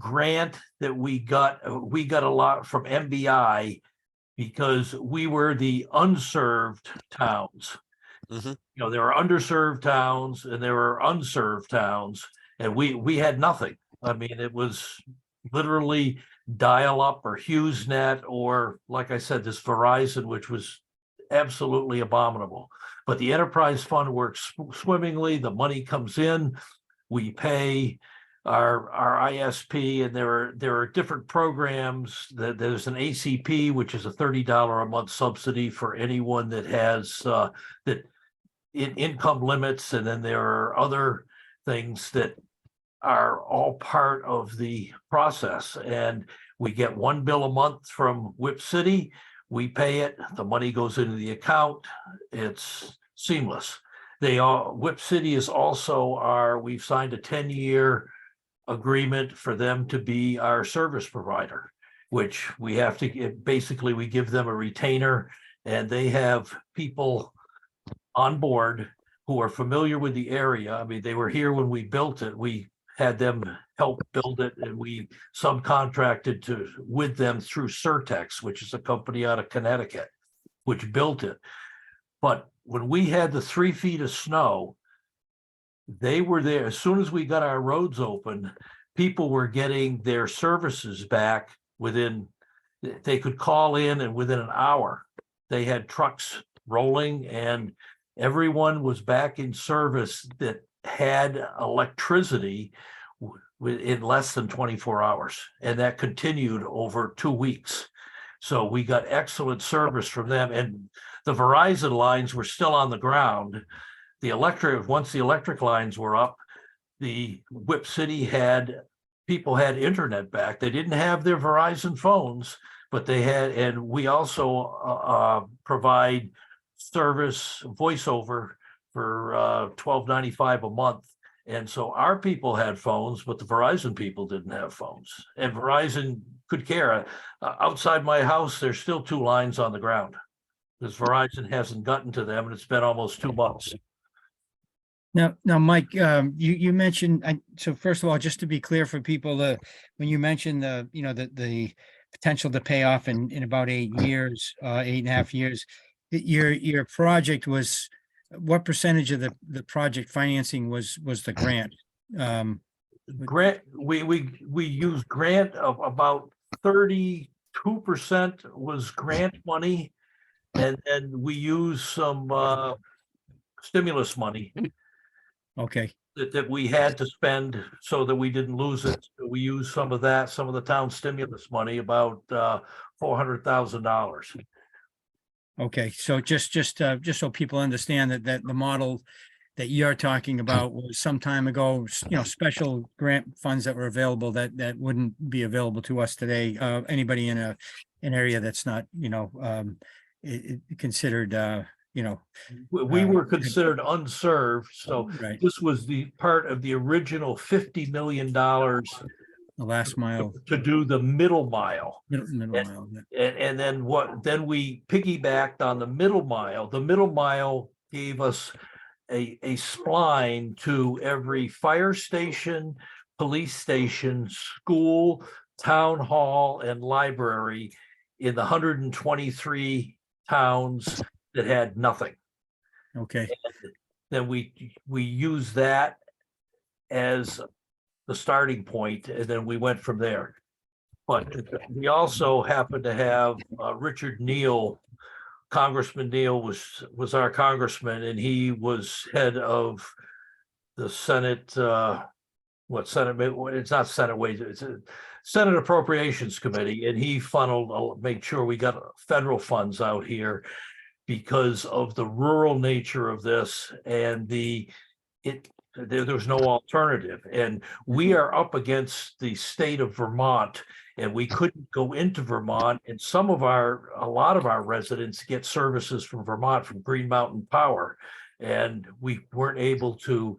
grant that we got. We got a lot from MBI because we were the unserved towns. Mhm. You know, there are underserved towns and there are unserved towns, and we had nothing. I mean, it was literally dial-up or HughesNet, or like I said, this Verizon, which was absolutely abominable. But the enterprise fund works swimmingly. The money comes in, we pay our ISP, and there are different programs. There's an ACP, which is a $30 a month subsidy for anyone that has that income limits, and then there are other things that are all part of the process. And we get one bill a month from Whip City. We pay it, the money goes into the account, it's seamless. Whip City is also we've signed a 10-year agreement for them to be our service provider, which we have to, basically we give them a retainer, and they have people on board who are familiar with the area. I mean, they were here when we built it. We had them help build it, and we subcontracted with them through Certex, which is a company out of Connecticut, which built it. But when we had the 3 feet of snow, they were there. As soon as we got our roads open, people were getting their services back they could call in, and within an hour, they had trucks rolling, and everyone was back in service that had electricity in less than 24 hours. And that continued over 2 weeks. So we got excellent service from them, and the Verizon lines were still on the ground. Once the electric lines were up, the Whip City people had internet back. They didn't have their Verizon phones, but they had, and we also provide service voiceover for $12.95 a month. And so our people had phones, but the Verizon people didn't have phones. And Verizon could care. Outside my house, there's still 2 lines on the ground because Verizon hasn't gotten to them, and it's been almost 2 months. now, Mike, you mentioned, so first of all, just to be clear for people, when you mentioned the potential to pay off in about 8 years, 8.5 years, your project was, what percentage of the project financing was the grant? Grant, we used grant of about 32% was grant money, and we used some stimulus money Okay, that we had to spend so that we didn't lose it. So we used some of the town stimulus money, about $400,000. okay, so just so people understand that the model that you're talking about was some time ago, special grant funds that were available that wouldn't be available to us today. Anybody in an area that's not, considered, We were considered unserved, so right, this was the part of the original $50 million the last mile, to do the middle mile. middle mile. And then we piggybacked on the middle mile. The middle mile gave us a spline to every fire station, police station, school, town hall, and library in the 123 towns that had nothing. Okay, Then we used that as the starting point, and then we went from there. But we also happened to have Richard Neal. Congressman Neal was our congressman, and he was head of the Senate, Senate, it's not Senate Ways, it's a Senate Appropriations Committee, and he made sure we got federal funds out here because of the rural nature of this, and there was no alternative. And we are up against the state of Vermont, and we couldn't go into Vermont. And a lot of our residents get services from Vermont, from Green Mountain Power. And we weren't able to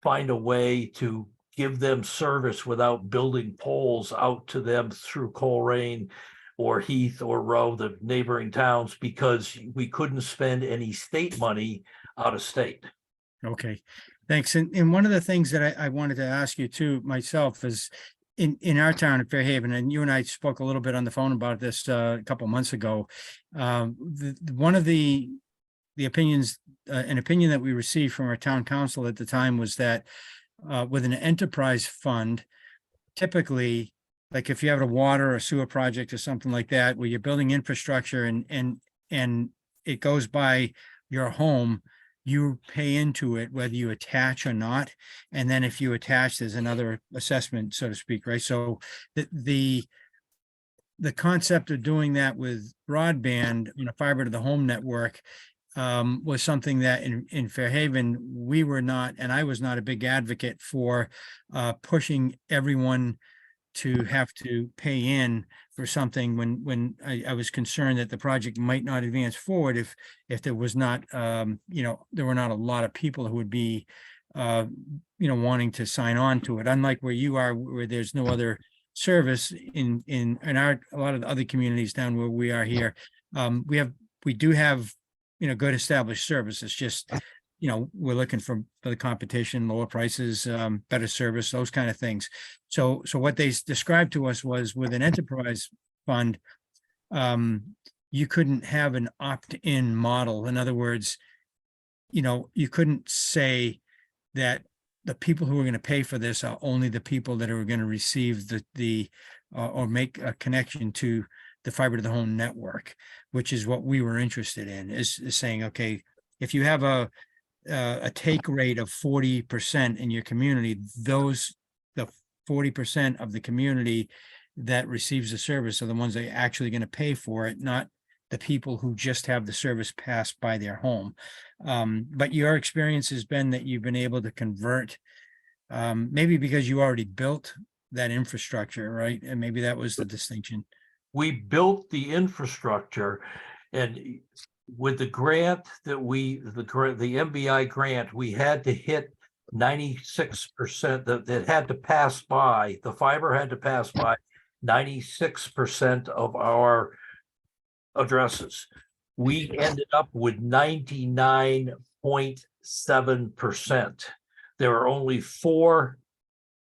find a way to give them service without building poles out to them through Coleraine or Heath or Rowe, the neighboring towns, because we couldn't spend any state money out of state. Okay, thanks. And one of the things that I wanted to ask you too myself is in our town of Fairhaven, and you and I spoke a little bit on the phone about this a couple months ago. One of the opinions, an opinion that we received from our town council at the time was that with an enterprise fund, typically, like if you have a water or sewer project or something like that, where you're building infrastructure and it goes by your home, you pay into it whether you attach or not. And then if you attach, there's another assessment, so to speak, right? So the concept of doing that with broadband in a fiber to the home network was something that in Fairhaven, we were not, and I was not a big advocate for pushing everyone to have to pay in for something when I was concerned that the project might not advance forward if there was not, there were not a lot of people who would be, wanting to sign on to it. Unlike where you are, where there's no other service in a lot of the other communities down where we are here. We do have, good established service. It's just, we're looking for the competition, lower prices, better service, those kind of things. So what they described to us was with an enterprise fund, you couldn't have an opt-in model. In other words, you couldn't say that the people who are going to pay for this are only the people that are going to receive or make a connection to the fiber to the home network, which is what we were interested in, is saying, okay, if you have a take rate of 40% in your community, the 40% of the community that receives the service are the ones that are actually going to pay for it, not the people who just have the service passed by their home. But your experience has been that you've been able to convert, maybe because you already built that infrastructure, right? And maybe that was the distinction. We built the infrastructure, and with the grant that the MBI grant, we had to hit 96% that had to pass by, the fiber had to pass by 96% of our addresses. We ended up with 99.7%. There are only four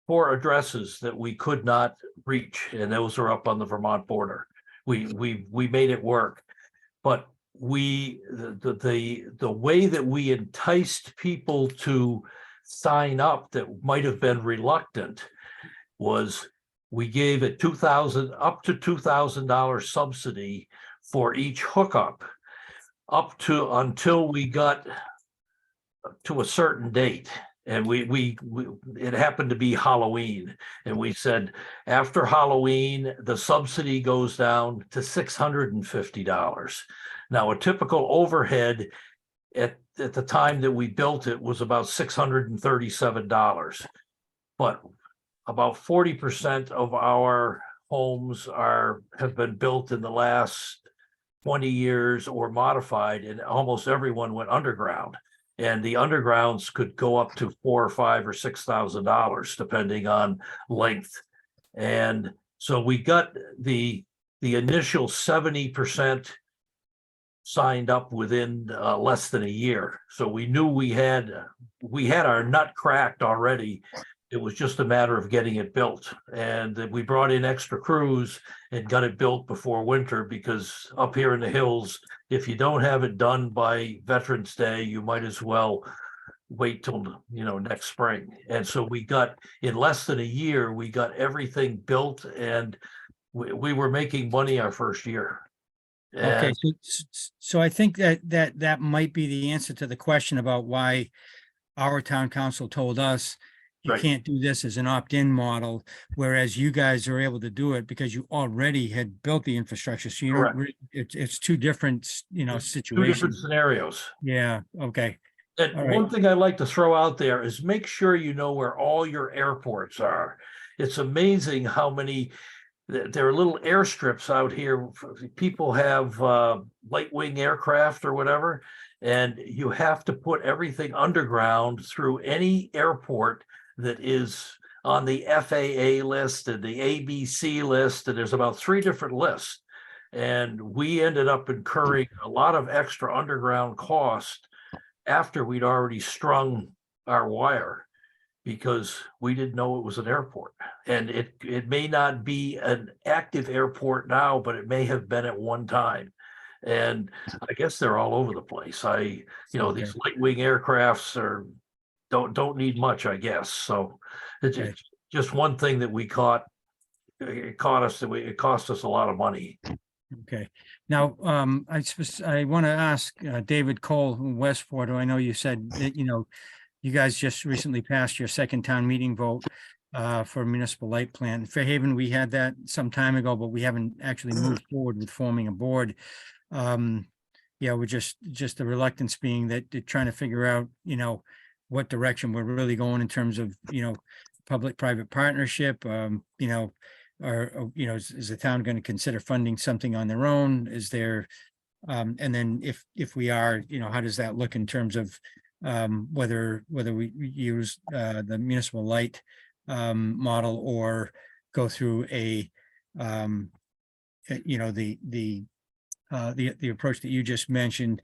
addresses that we could not reach, and those are up on the Vermont border. We made it work, but the way that we enticed people to sign up that might have been reluctant was we gave a up to $2,000 subsidy for each hookup until we got to a certain date. And it happened to be Halloween. And we said, after Halloween, the subsidy goes down to $650. Now, a typical overhead at the time that we built it was about $637. But about 40% of our homes have been built in the last 20 years or modified, and almost everyone went underground. And the undergrounds could go up to $4,000 or $5,000 or $6,000 depending on length. And so we got the initial 70% signed up within less than a year. So we knew we had our nut cracked already. It was just a matter of getting it built. And we brought in extra crews and got it built before winter, because up here in the hills, if you don't have it done by Veterans Day, you might as well wait till, next spring. And so in less than a year, we got everything built, and we were making money our first year. Okay, so I think that might be the answer to the question about why our town council told us you Right. can't do this as an opt-in model, whereas you guys are able to do it because you already had built the infrastructure. So you don't, it's two different, Two different situations. scenarios. Yeah, okay. And All one right. thing I'd like to throw out there is make sure you know where all your airports are. It's amazing how many, there are little airstrips out here. People have light wing aircraft or whatever, and you have to put everything underground through any airport that is on the FAA list and the ABC list, and there's about 3 different lists. And we ended up incurring a lot of extra underground cost after we'd already strung our wire, because we didn't know it was an airport. And it may not be an active airport now, but it may have been at one time. And I guess they're all over the place. These light wing aircrafts don't need much, I guess. So it's Okay. just one thing that we caught. It cost us a lot of money. Okay. Now, I want to ask David Cole from Westport, who I know you said that, you guys just recently passed your second town meeting vote for municipal light plant. In Fairhaven, we had that some time ago, but we haven't actually moved forward with forming a board. We're just the reluctance being that they're trying to figure out, what direction we're really going in terms of, public-private partnership, is the town going to consider funding something on their own? Is there, and then if we are, how does that look in terms of whether we use the municipal light model or go through the approach that you just mentioned,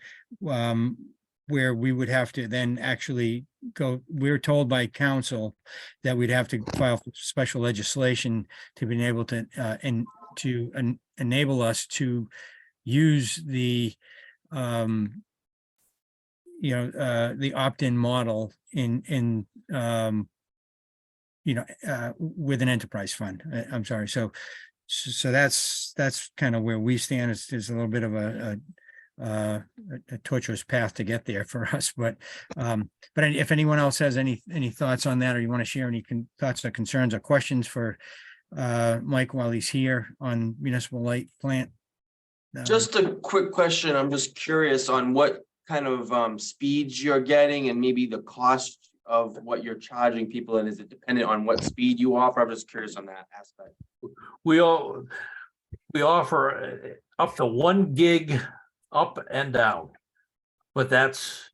where we would have to then actually go, we're told by council that we'd have to file for special legislation to be able to enable us to use the opt-in model with an enterprise fund. I'm sorry. So that's kind of where we stand. It's a little bit of a tortuous path to get there for us, but if anyone else has any thoughts on that, or you want to share any thoughts or concerns or questions for Mike while he's here on municipal light plant. Just a quick question. I'm just curious on what kind of speeds you're getting and maybe the cost of what you're charging people, and is it dependent on what speed you offer? I'm just curious on that aspect. We offer up to 1 gig up and down, but that's,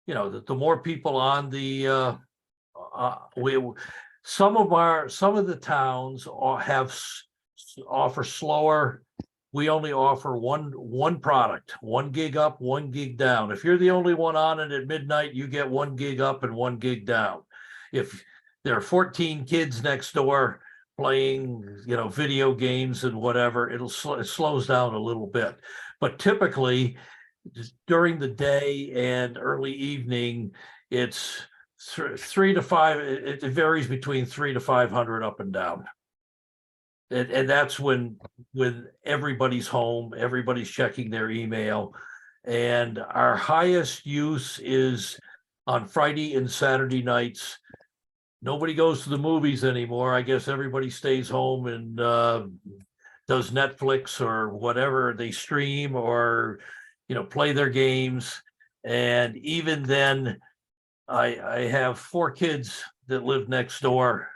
the more people on the some of the towns offer slower. We only offer one product, 1 gig up, 1 gig down. If you're the only one on it at midnight, you get 1 gig up and 1 gig down. If there are 14 kids next door playing, video games and whatever, it slows down a little bit. But typically, during the day and early evening, it's 3 to 5. It varies between 300 to 500 up and down. And that's when everybody's home, everybody's checking their email. And our highest use is on Friday and Saturday nights. Nobody goes to the movies anymore. I guess everybody stays home and does Netflix or whatever they stream, or play their games. And even then, I have 4 kids that live next door.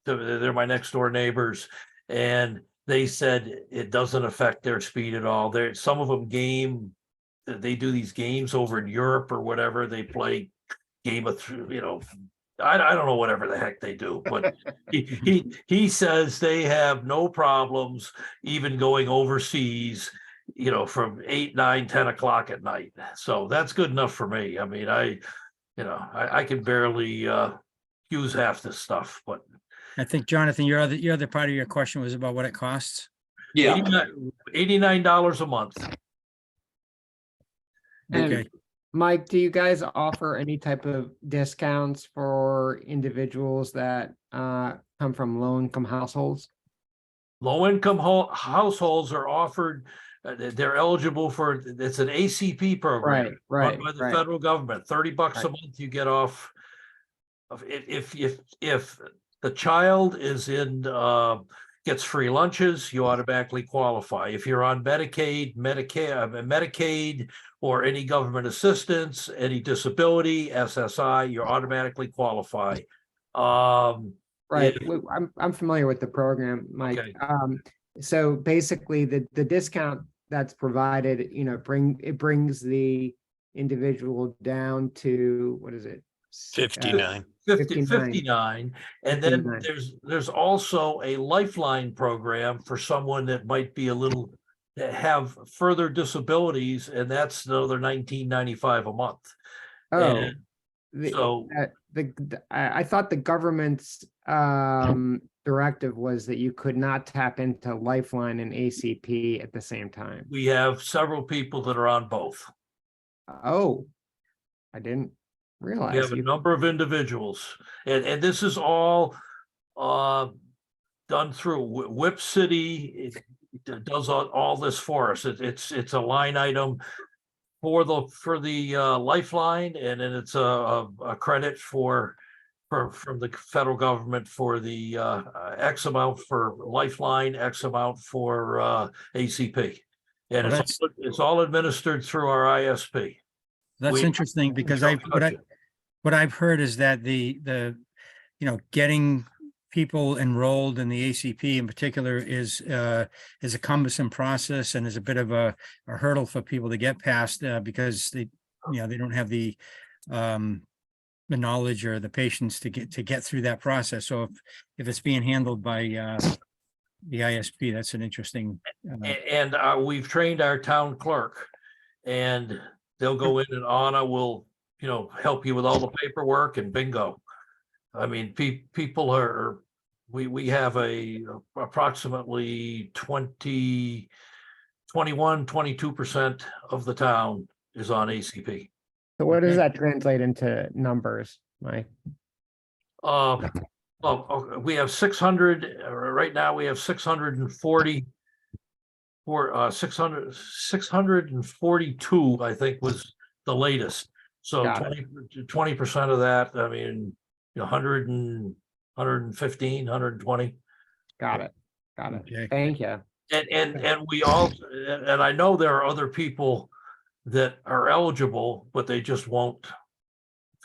They're my next door neighbors, and they said it doesn't affect their speed at all. Some of them they do these games over in Europe or whatever. They play Game of I don't know, whatever the heck they do, but he says they have no problems even going overseas, from 8, 9, 10 o'clock at night. So that's good enough for me. I mean, I can barely use half this stuff, but I think, Jonathan, your other part of your question was about what it costs. Yeah. $89 a month. And Okay. Mike, do you guys offer any type of discounts for individuals that come from low-income households? Low-income households are offered, they're eligible for, it's an ACP program. Right, Run by the right. federal government, $30 a Right. month you get off. If the child is in gets free lunches, you automatically qualify. If you're on Medicaid, or any government assistance, any disability, SSI, you automatically qualify. Right, Yeah. I'm familiar with the program, Mike. Okay. So basically the discount that's provided, it brings the individual down to, what is it? 59. 59. And then 59. there's also a lifeline program for someone that might be that have further disabilities, and that's another $19.95 a month. Oh, And the- so I thought the government's directive was that you could not tap into Lifeline and ACP at the same time. we have several people that are on both. Oh, I didn't We realize. have a number of individuals, and this is all done through Whip City. It does all this for us. It's a line item for the Lifeline, and then it's a credit from the federal government for the X amount for Lifeline, X amount for ACP. And Well, it's all administered through our ISP. That's We- interesting because we don't touch it. what I've heard is that the getting people enrolled in the ACP in particular is a cumbersome process and is a bit of a hurdle for people to get past because they don't have the knowledge or the patience to get through that process. So if it's being handled by the ISP, that's an interesting. And we've trained our town clerk, and they'll go in, and Anna will, help you with all the paperwork, and bingo. I mean, people are, we have approximately 22% of the town is on ACP. So what does Okay. that translate into numbers, Mike? Well, we have 600, right now we have 640 for 642, I think was the latest. So Got 20% of that, I mean, 115, 120. Got it. Okay. Thank you. And we all, and I know there are other people that are eligible, but they just won't.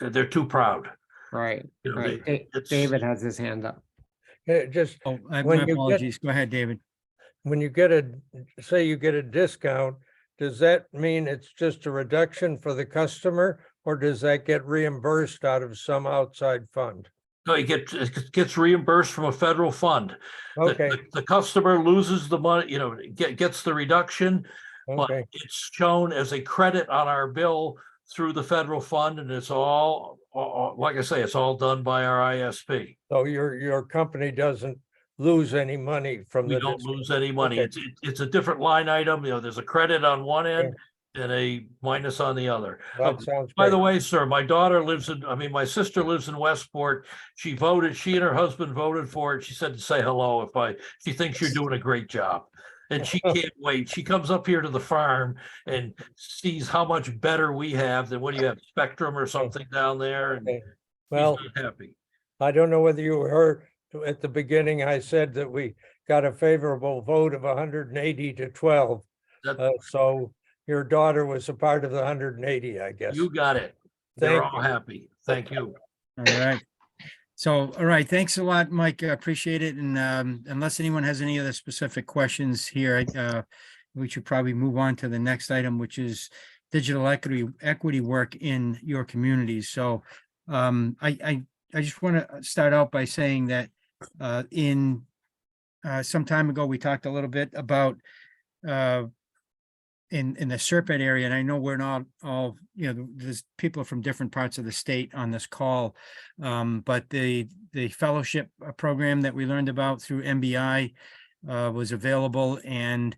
They're too proud. Right, You know, right. it's- David has his hand up. Just Oh, When my you get- apologies. Go ahead, David. when you say you get a discount, does that mean it's just a reduction for the customer? Or does that get reimbursed out of some outside fund? No, it gets reimbursed from a federal fund. Okay, The customer loses the money, gets the reduction, but okay, it's shown as a credit on our bill through the federal fund, and it's all, like I say, it's all done by our ISP. so your company doesn't lose any money from We the don't discount? lose any money. Okay. It's a different line item, there's a credit on one end and a minus on the other. That sounds By the great. way, sir, my sister lives in Westport. She and her husband voted for it. She said to say hello she thinks you're doing a great job. And she can't wait. She comes up here to the farm and sees how much better we have than what do you have, Spectrum or something down there? And Okay. she's Well, not happy. I don't know whether you heard at the beginning, I said that we got a favorable vote of 180 to 12. That- So your daughter was a part of the 180, I guess. You got it. They're Thank all happy. Thank you. All right. So, all right, thanks a lot, Mike. I appreciate it. And unless anyone has any other specific questions here, we should probably move on to the next item, which is digital equity work in your communities. So I just want to start out by saying that in some time ago, we talked a little bit about in the Serpent area, and I know we're not all, there's people from different parts of the state on this call. But the fellowship program that we learned about through MBI was available. And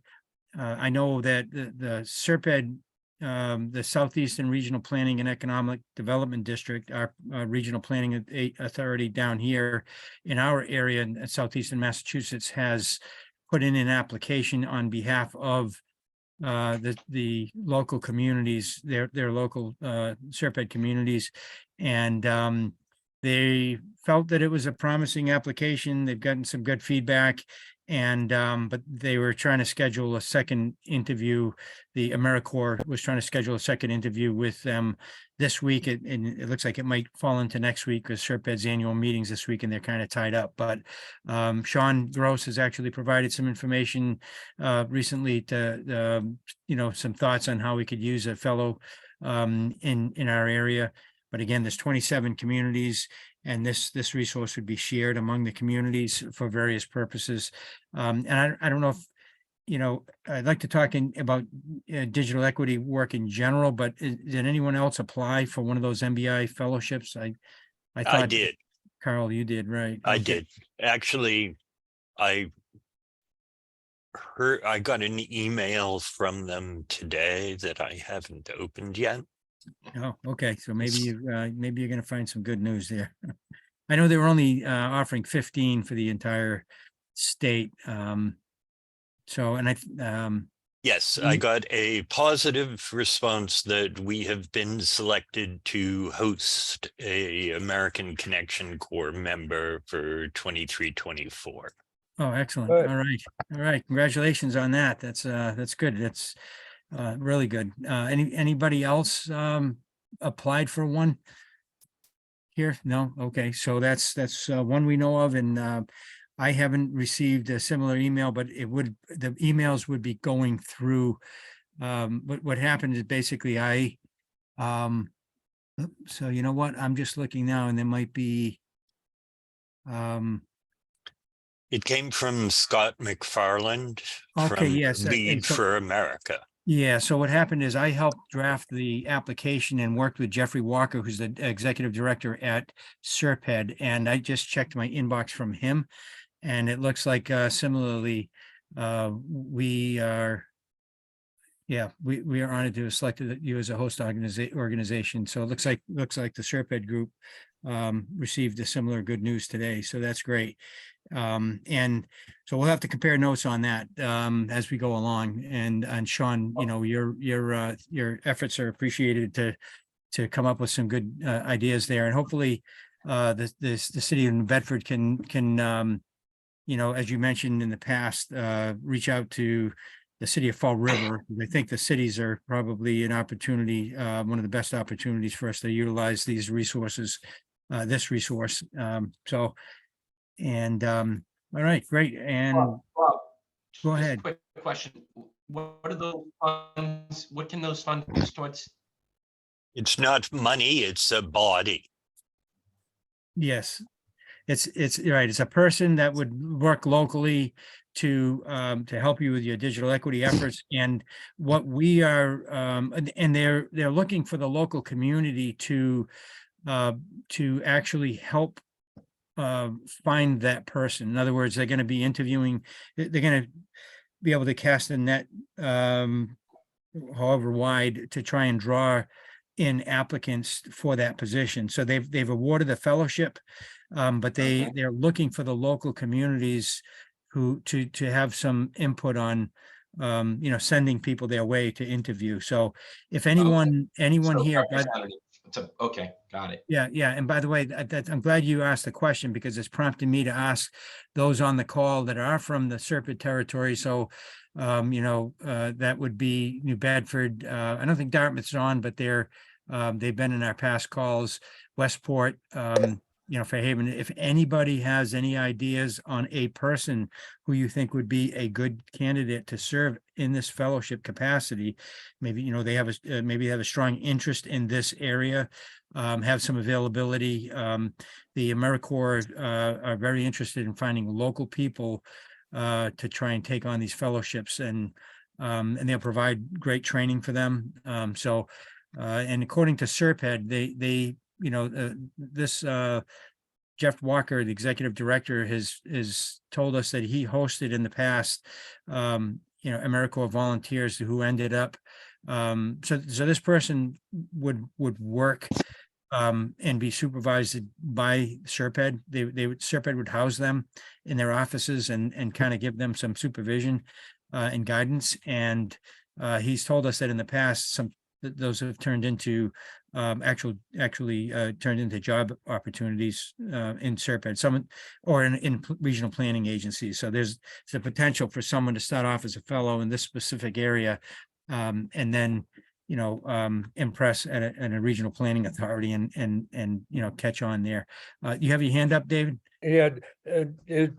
I know that the Serpent, the Southeastern Regional Planning and Economic Development District, our regional planning authority down here in our area in southeastern Massachusetts, has put in an application on behalf of the local communities, their local Serpent communities, and they felt that it was a promising application. They've gotten some good feedback, And, but they were trying to schedule a second interview. The AmeriCorps was trying to schedule a second interview with them this week. And it looks like it might fall into next week because SERPED's annual meetings this week and they're kind of tied up. But Sean Gross has actually provided some information recently to, some thoughts on how we could use a fellow in our area. But again, there's 27 communities, and this resource would be shared among the communities for various purposes. And I don't know if, I'd like to talk about digital equity work in general, but did anyone else apply for one of those MBI fellowships? I I thought, did. Carl, you did, right? I Okay. did. Actually, I got an email from them today that I haven't opened yet. Oh, okay. So maybe maybe you're going to find some good news there. I know they were only offering 15 for the entire state. So, and Yes, I got a positive response that we have been selected to host a American Connection Corps member for 23-24. oh, excellent. Good. All right. All right. Congratulations on that. That's good. That's really good. Anybody else applied for one here? No? Okay. So that's one we know of, and I haven't received a similar email, but the emails would be going through. What happened is basically so you know what? I'm just looking now, and there might be It came from Scott McFarland okay, from yes, and Lead so- for America. Yeah, so what happened is I helped draft the application and worked with Jeffrey Walker, who's the executive director at SERPED, and I just checked my inbox from him. And it looks like similarly, we are honored to have selected you as a host organization. So it looks like the SERPED group received a similar good news today. So that's great. And so we'll have to compare notes on that as we go along. And Sean, your efforts are appreciated to come up with some good ideas there. And hopefully the city of New Bedford can as you mentioned in the past, reach out to the city of Fall River. I think the cities are probably an opportunity, one of the best opportunities for us to utilize these resources, this resource. All right, great. And Bob, go just a ahead. quick question. What are those funds? What can those funds be used towards? It's not money, it's a body. Yes, it's right. It's a person that would work locally to help you with your digital equity efforts. And what we are, and they're looking for the local community to actually help find that person. In other words, they're going to be interviewing, they're going to be able to cast a net however wide to try and draw in applicants for that position. So they've awarded the fellowship, but they're looking for the local communities who to have some input on sending people their way to interview. So if anyone So here, representative. Okay, got it. yeah. And by the way, I'm glad you asked the question because it's prompted me to ask those on the call that are from the SERPED territory. So, that would be New Bedford. I don't think Dartmouth's on, but they've been in our past calls. Westport, Fairhaven. If anybody has any ideas on a person who you think would be a good candidate to serve in this fellowship capacity, maybe they have a strong interest in this area, have some availability. The AmeriCorps are very interested in finding local people to try and take on these fellowships, and they'll provide great training for them. And according to SERPED, they this Jeff Walker, the executive director, has told us that he hosted in the past, AmeriCorps volunteers who ended up. So this person would work and be supervised by SERPED. SERPED would house them in their offices and kind of give them some supervision and guidance. And he's told us that in the past, those have turned into actually turned into job opportunities in Serpent, some or in regional planning agencies. So there's the potential for someone to start off as a fellow in this specific area, and then impress at a regional planning authority and catch on there. You have your hand up, David? Yeah,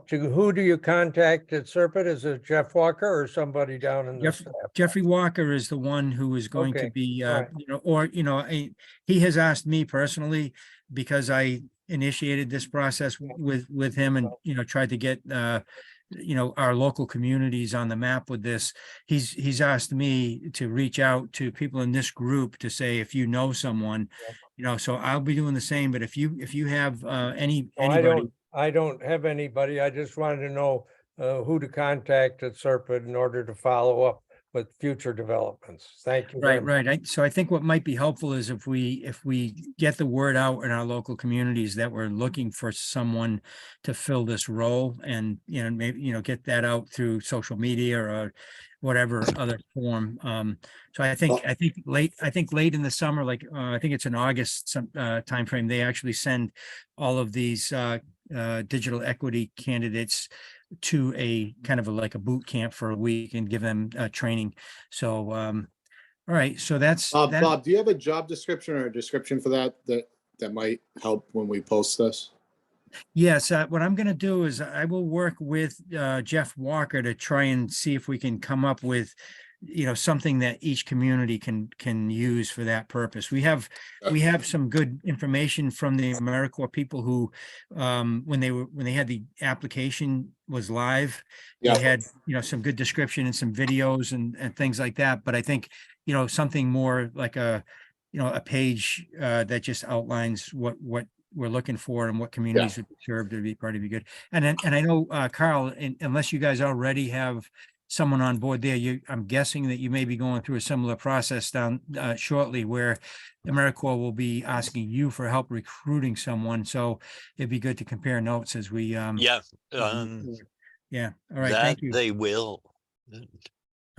who do you contact at Serpent? Is it Jeff Walker or somebody down in the staff? Jeffrey Walker is the one who is going to Okay, be, all right. he has asked me personally, because I initiated this process with him and, tried to get, our local communities on the map with this. He's asked me to reach out to people in this group to say, if you know someone, so I'll be doing the same, but if you have, anybody. I don't have anybody. I just wanted to know who to contact at Serpent in order to follow up with future developments. Thank you. very much. Right. So I think what might be helpful is if we get the word out in our local communities that we're looking for someone to fill this role, and maybe get that out through social media or whatever other form. So I think late in the summer, like I think it's in August timeframe, they actually send all of these digital equity candidates to a kind of like a boot camp for a week and give them training. So, all right. So that's Bob, do you have a job description or a description for that might help when we post this? Yes. What I'm going to do is I will work with Jeff Walker to try and see if we can come up with something that each community can use for that purpose. We have some good information from the AmeriCorps people who, when they had the application was live, Yeah. they had, some good description and some videos and things like that. But I think, something more like a page that just outlines what we're looking for and what communities would be served would be probably good. And I know, Carl, unless you guys already have someone on board there, I'm guessing that you may be going through a similar process down shortly where AmeriCorps will be asking you for help recruiting someone. So it'd be good to compare notes as we Yeah. All right. That Thank you. they will.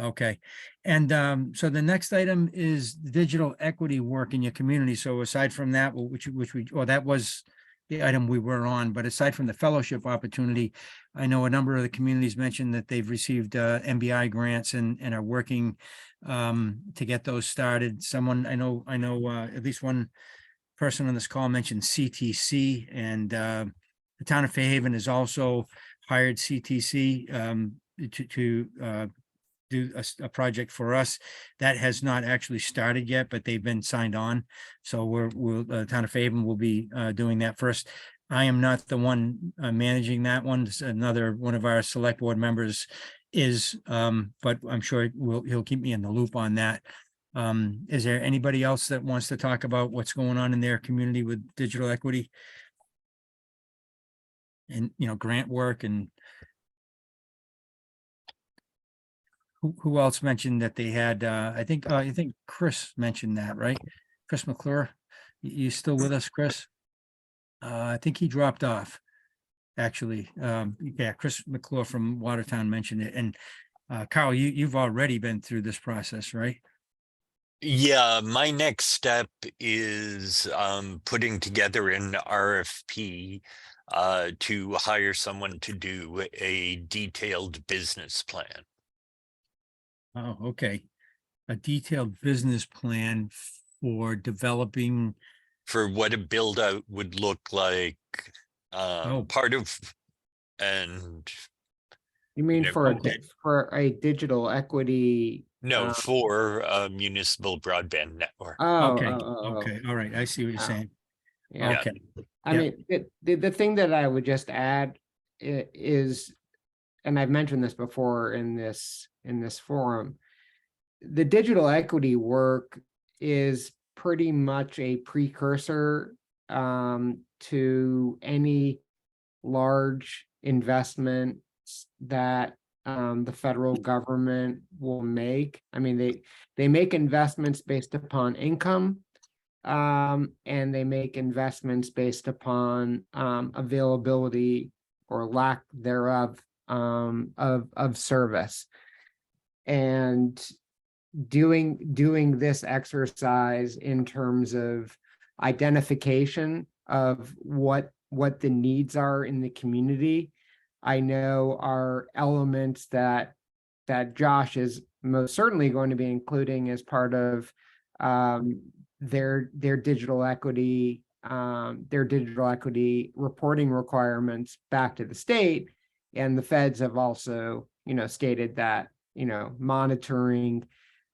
Okay. And so the next item is digital equity work in your community. So aside from that, that was the item we were on, but aside from the fellowship opportunity, I know a number of the communities mentioned that they've received MBI grants and are working to get those started. Someone I know at least one person on this call mentioned CTC, and the town of Fairhaven has also hired CTC to do a project for us that has not actually started yet, but they've been signed on. So we'll town of Fairhaven will be doing that first. I am not the one managing that one. Another one of our select board members is, but I'm sure he'll keep me in the loop on that. Is there anybody else that wants to talk about what's going on in their community with digital equity? And, grant work and who else mentioned that they had, I think Chris mentioned that, right? Chris McClure, you still with us, Chris? I think he dropped off, actually. Chris McClure from Watertown mentioned it. And Carl, you've already been through this process, right? Yeah, my next step is putting together an RFP to hire someone to do a detailed business plan. Oh, okay. A detailed business plan for developing. For what a build out would look like. Part of, and. You mean for a digital equity? No, for a municipal broadband network. Okay. All right. I see what you're saying. Yeah. Okay. I mean, the thing that I would just add is, and I've mentioned this before in this forum, the digital equity work is pretty much a precursor to any large investments that the federal government will make. I mean, they make investments based upon income, and they make investments based upon availability or lack thereof of service. And doing this exercise in terms of identification of what the needs are in the community, I know are elements that Josh is most certainly going to be including as part of their digital equity reporting requirements back to the state. And the feds have also, stated that, monitoring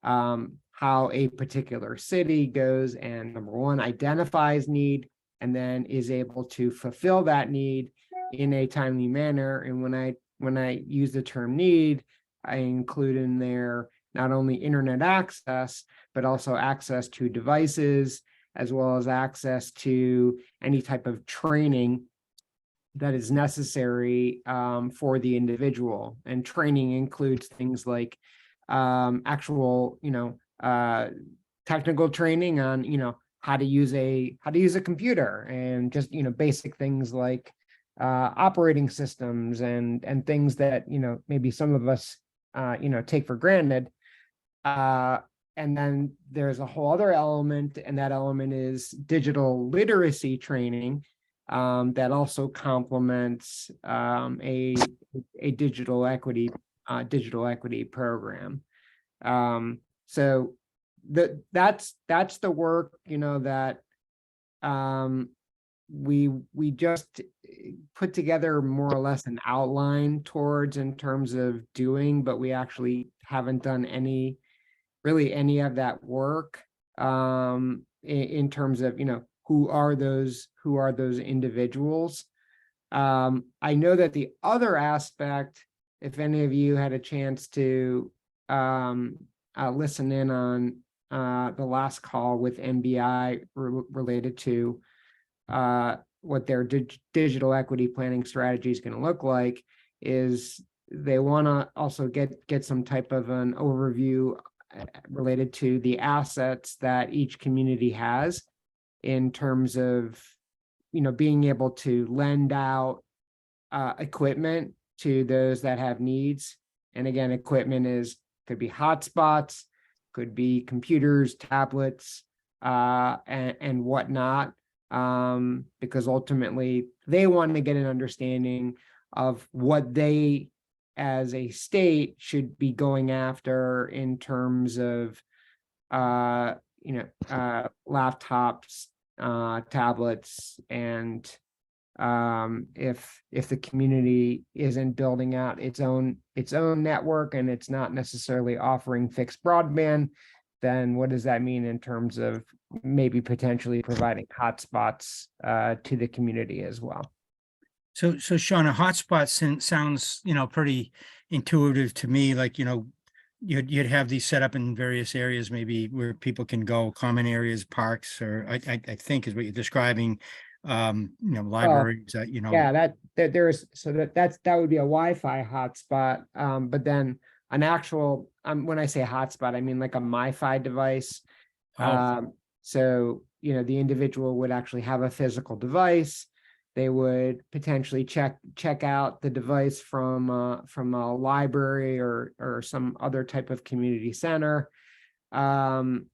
how a particular city goes and, number one, identifies need, and then is able to fulfill that need in a timely manner. And when I use the term need, I include in there not only internet access, but also access to devices, as well as access to any type of training that is necessary for the individual. And training includes things like actual, technical training on, how to use a computer, and just, basic things like operating systems and things that, maybe some of us, take for granted. And then there's a whole other element, and that element is digital literacy training that also complements a digital equity program. So that's the work, that we just put together more or less an outline towards in terms of doing, but we actually haven't done any of that work in terms of, who are those individuals. I know that the other aspect, if any of you had a chance to listen in on the last call with MBI related to what their digital equity planning strategy is going to look like, is they want to also get some type of an overview related to the assets that each community has, in terms of, being able to lend out equipment to those that have needs. And again, equipment could be hotspots, could be computers, tablets, and whatnot, because ultimately they want to get an understanding of what they, as a state, should be going after in terms of laptops, tablets, and if the community isn't building out its own network, and it's not necessarily offering fixed broadband, then what does that mean in terms of maybe potentially providing hotspots to the community as well? So Sean, a hotspot sounds, pretty intuitive to me. Like, you'd have these set up in various areas, maybe where people can go, common areas, parks, or I think is what you're describing. Libraries. Yeah, that would be a Wi-Fi hotspot. But then an actual, when I say hotspot, I mean like a MiFi device. So the individual would actually have a physical device. They would potentially check out the device from a library or some other type of community center, and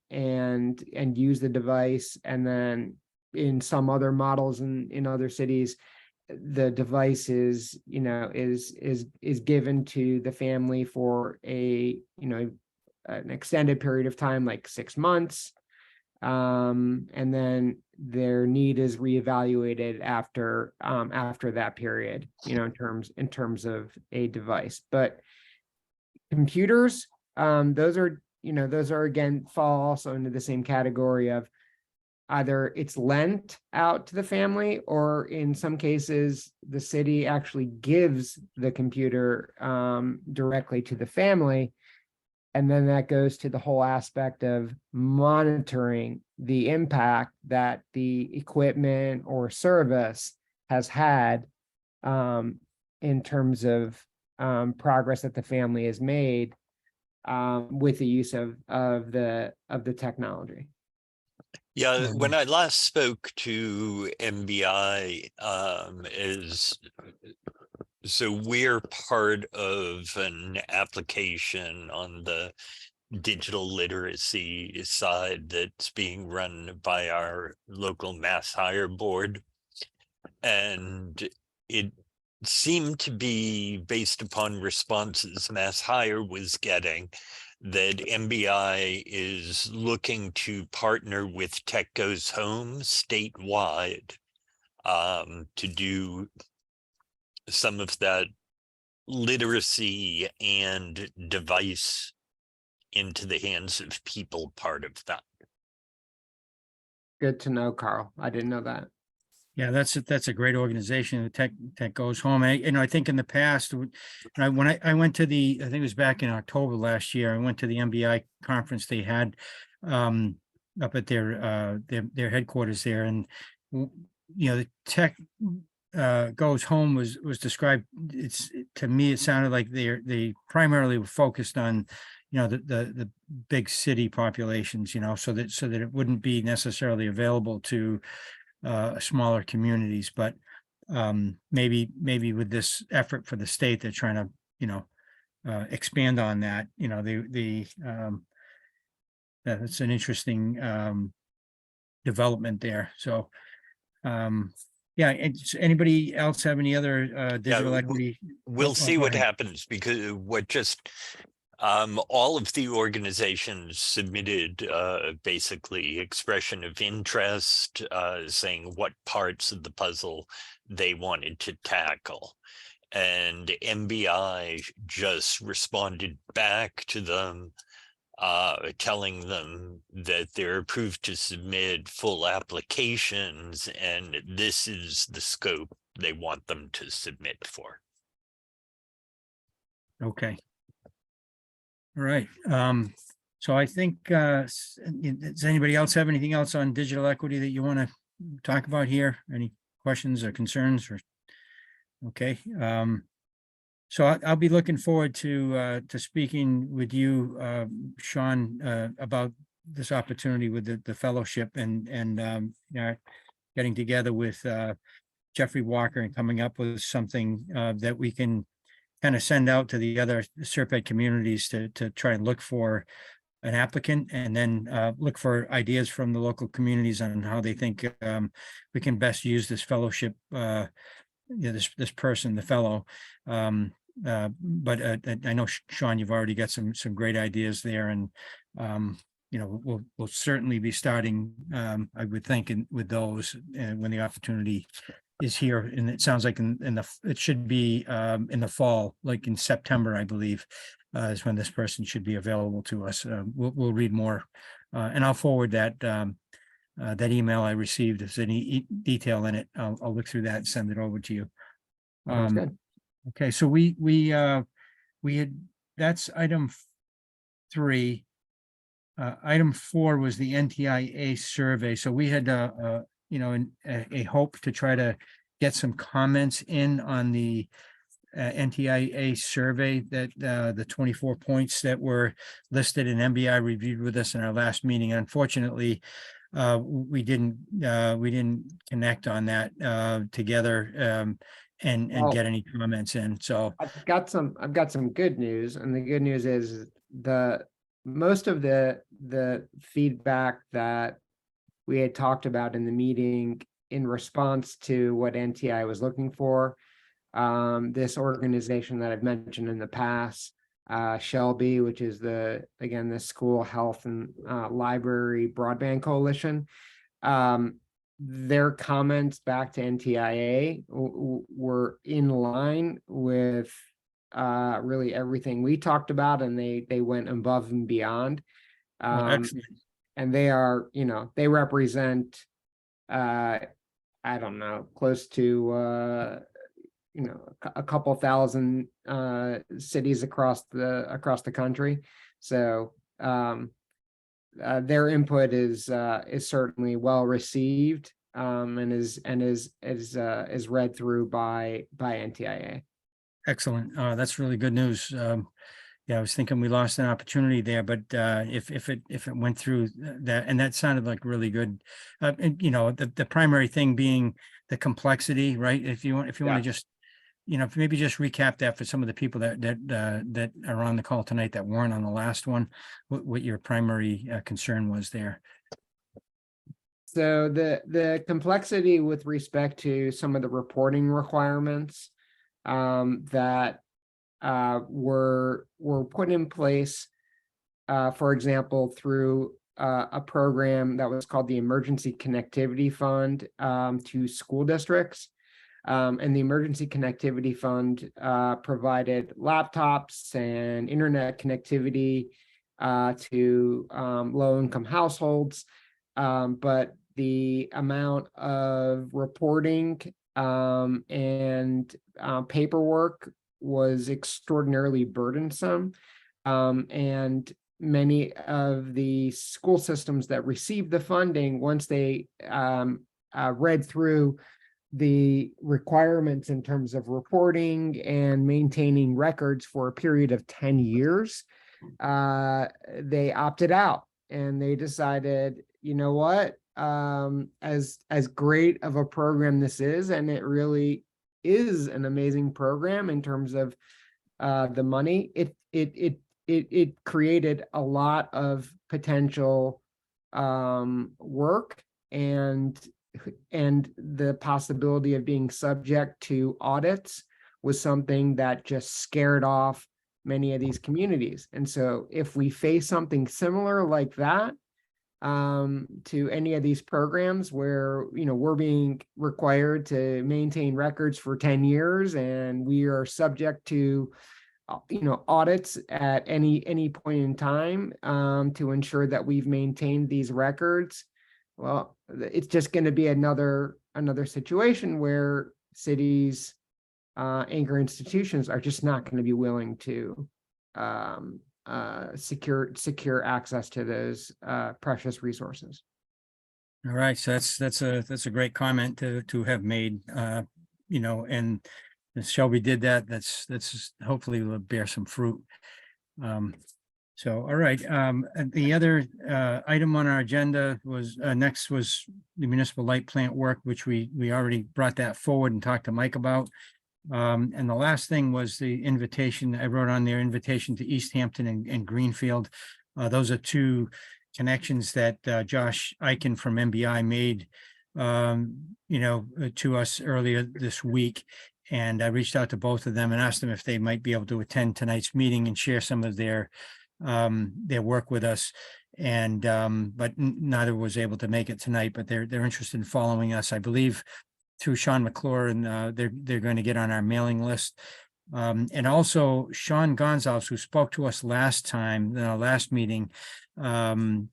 use the device. And then in some other models in other cities, the device is given to the family for an extended period of time, like 6 months. And then their need is reevaluated after that period, in terms of a device. But computers, those are again, fall also into the same category of either it's lent out to the family, or in some cases the city actually gives the computer directly to the family. And then that goes to the whole aspect of monitoring the impact that the equipment or service has had in terms of progress that the family has made with the use of the technology. Yeah, when I last spoke to MBI, so we're part of an application on the digital literacy side that's being run by our local Mass Hire Board. And it seemed to be based upon responses Mass Hire was getting that MBI is looking to partner with Tech Goes Home statewide to do some of that literacy and device into the hands of people part of that. Good to know, Carl. I didn't know that. Yeah, that's a great organization. The Tech Goes Home. I think in the past, when I went to I think it was back in October last year, I went to the MBI conference they had up at their headquarters there, and the Tech Goes Home was described. To me, it sounded like they primarily were focused on the big city populations, so that it wouldn't be necessarily available to smaller communities, but maybe with this effort for the state, they're trying to expand on that. That's an interesting development there. So yeah, anybody else have any other digital equity? We'll see go what ahead. happens, because all of the organizations submitted basically expression of interest, saying what parts of the puzzle they wanted to tackle. And MBI just responded back to them, telling them that they're approved to submit full applications, and this is the scope they want them to submit for. Okay. All right. So I think, does anybody else have anything else on digital equity that you want to talk about here? Any questions or concerns? Or okay. So I'll be looking forward to speaking with you, Sean, about this opportunity with the fellowship and getting together with Jeffrey Walker and coming up with something that we can kind of send out to the other Serpent communities to try and look for an applicant, and then look for ideas from the local communities on how they think we can best use this fellowship, this person, the fellow. But I know, Sean, you've already got some great ideas there, and we'll certainly be starting, I would think, with those when the opportunity is here. And it sounds like it should be in the fall, like in September, I believe, is when this person should be available to us. We'll read more, and I'll forward that email I received. If there's any detail in it, I'll look through that and send it over to you. Sounds good. Okay, so we had, that's item 3. Item 4 was the NTIA survey. So we had a hope to try to get some comments in on the NTIA survey, that the 24 points that were listed and MBI reviewed with us in our last meeting. Unfortunately, we didn't connect on that together and Well, get any comments in. So I've got some good news, and the good news is most of the feedback that we had talked about in the meeting in response to what NTI was looking for. This organization that I've mentioned in the past, Shelby, which is the School Health and Library Broadband Coalition, their comments back to NTIA were in line with really everything we talked about, and they went above and beyond. excellent. And they are, they represent, I don't know, close to, a couple thousand cities across the country. So their input is certainly well received, and is read through by NTIA. Excellent. That's really good news. Yeah, I was thinking we lost an opportunity there, but if it went through that, and that sounded like really good. And the primary thing being the complexity, right? If you want to just maybe just recap that for some of the people that are on the call tonight that weren't on the last one, what your primary concern was there. So the complexity with respect to some of the reporting requirements that were put in place, for example, through a program that was called the Emergency Connectivity Fund to school districts. And the Emergency Connectivity Fund provided laptops and internet connectivity to low-income households. But the amount of reporting and paperwork was extraordinarily burdensome. And many of the school systems that received the funding, once they read through the requirements in terms of reporting and maintaining records for a period of 10 years, they opted out and they decided, you know what, as great of a program this is, and it really is an amazing program in terms of the money, it created a lot of potential work and the possibility of being subject to audits was something that just scared off many of these communities. And so if we face something similar like that to any of these programs where, we're being required to maintain records for 10 years and we are subject to, audits at any point in time to ensure that we've maintained these records, well, it's just going to be another situation where cities, anchor institutions are just not going to be willing to secure access to those precious resources. All right, so that's a great comment to have made, and Shelby did that. That's hopefully will bear some fruit. So, all right, and the other item on our agenda was next was the municipal light plant work, which we already brought that forward and talked to Mike about. And the last thing was the invitation. I wrote on their invitation to East Hampton and Greenfield. Those are two connections that Josh Eichen from MBI made, to us earlier this week. And I reached out to both of them and asked them if they might be able to attend tonight's meeting and share some of their work with us. And but neither was able to make it tonight, but they're interested in following us, I believe, through Sean McClure, and they're going to get on our mailing list. And also Sean Gonzalez, who spoke to us last time, last meeting, and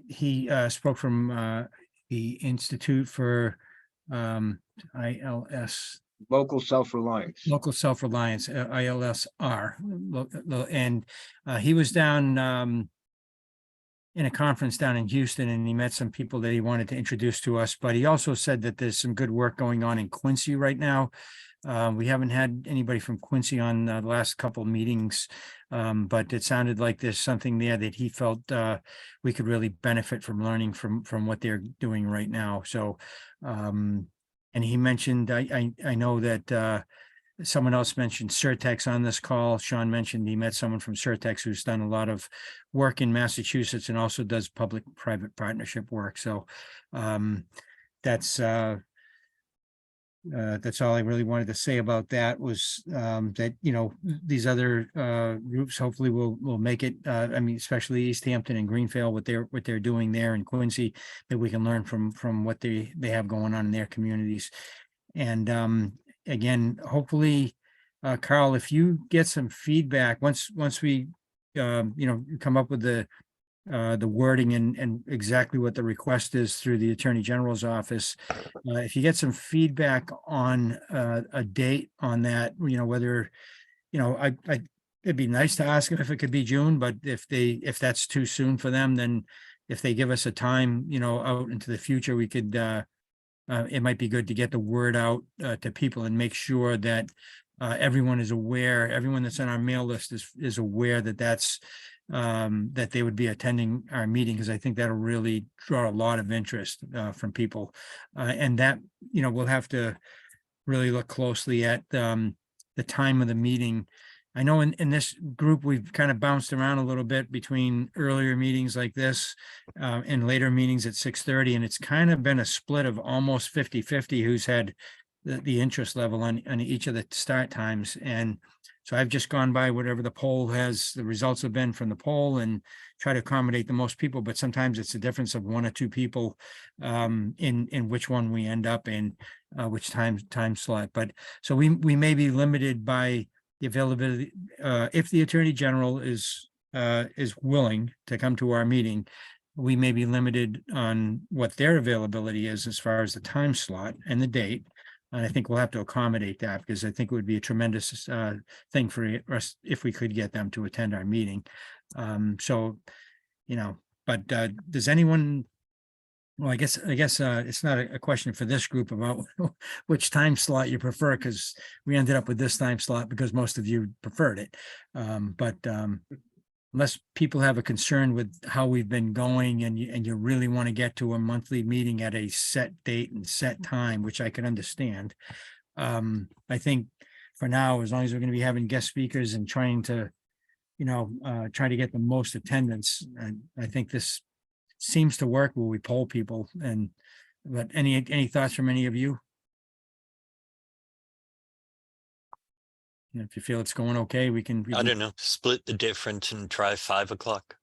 he spoke from the Institute for ILS. Local self-reliance. Local self-reliance, ILSR. And he was down in a conference down in Houston, and he met some people that he wanted to introduce to us, but he also said that there's some good work going on in Quincy right now. We haven't had anybody from Quincy on the last couple of meetings, but it sounded like there's something there that he felt we could really benefit from learning from what they're doing right now. So, and he mentioned, I know that someone else mentioned Certex on this call. Sean mentioned he met someone from Certex who's done a lot of work in Massachusetts and also does public-private partnership work. So that's all I really wanted to say about that. Was that these other groups hopefully will make it. I mean, especially East Hampton and Greenfield, what they're doing there in Quincy, that we can learn from what they have going on in their communities. And again, hopefully, Carl, if you get some feedback once we come up with the wording and exactly what the request is through the Attorney General's office, if you get some feedback on a date on that, whether it'd be nice to ask them if it could be June, but if that's too soon for them, then if they give us a time, out into the future, we could it might be good to get the word out to people and make sure that everyone is aware, everyone that's on our mail list is aware that that's that they would be attending our meeting, because I think that'll really draw a lot of interest from people. And that, we'll have to really look closely at the time of the meeting. I know in this group, we've kind of bounced around a little bit between earlier meetings like this and later meetings at 6:30, and it's kind of been a split of almost 50-50 who's had the interest level on each of the start times. And so I've just gone by whatever the poll has, the results have been from the poll, and try to accommodate the most people, but sometimes it's a difference of 1 or 2 people in which one we end up in, which time slot. But so we may be limited by the availability, if the Attorney General is willing to come to our meeting, we may be limited on what their availability is as far as the time slot and the date. And I think we'll have to accommodate that, because I think it would be a tremendous thing for us if we could get them to attend our meeting. So, but does anyone, well, I guess it's not a question for this group about which time slot you prefer, because we ended up with this time slot because most of you preferred it. But unless people have a concern with how we've been going and you really want to get to a monthly meeting at a set date and set time, which I can understand. I think for now, as long as we're going to be having guest speakers and trying to, try to get the most attendance, and I think this seems to work where we poll people. But any thoughts from any of you? If you feel it's going okay, we can. I don't know, split the difference and try 5 o'clock.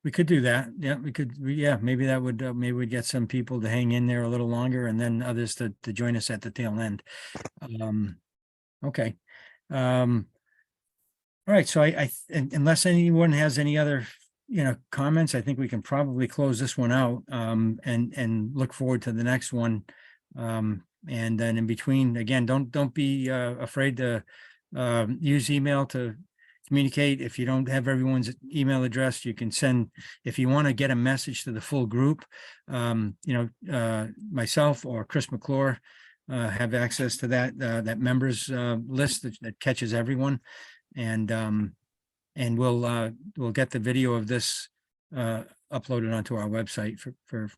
We could do that. Yeah, we could. Yeah, maybe that would, maybe we'd get some people to hang in there a little longer and then others to join us at the tail end. Okay. All right. So unless anyone has any other, comments, I think we can probably close this one out, and look forward to the next one. And then in between, again, don't be afraid to use email to communicate. If you don't have everyone's email address, you can send, if you want to get a message to the full group, myself or Chris McClure have access to that members list that catches everyone. And we'll get the video of this uploaded onto our website for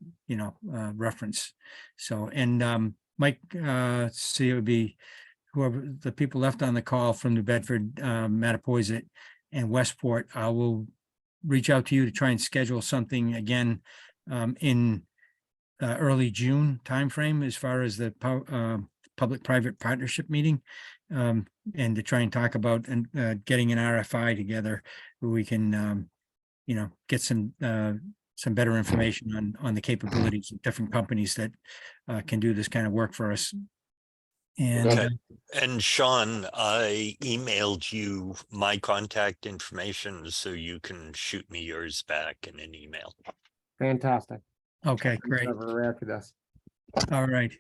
reference. So, and Mike, see, it would be whoever the people left on the call from New Bedford, Mattapoisett, and Westport. I will reach out to you to try and schedule something again in early June timeframe as far as the public-private partnership meeting, and to try and talk about getting an RFI together where we can, get some better information on the capabilities of different companies that can do this kind of work for us. And Okay. And Sean, I emailed you my contact information so you can shoot me yours back in an email. Fantastic. okay, great. After this. All right.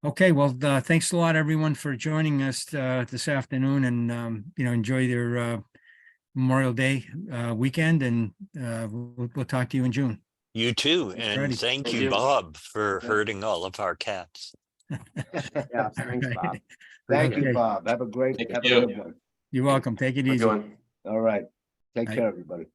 Okay, well, thanks a lot, everyone, for joining us this afternoon, and enjoy your Memorial Day weekend, and we'll talk to you in June. You too, and Alrighty. thank Thank you, you. Bob, for herding all of our cats. Yeah, thanks, Bob. Thank Okay. you, Bob. Have a Thank good you. one. You're welcome. Take it We're easy. going. All right. Take Bye. care, everybody.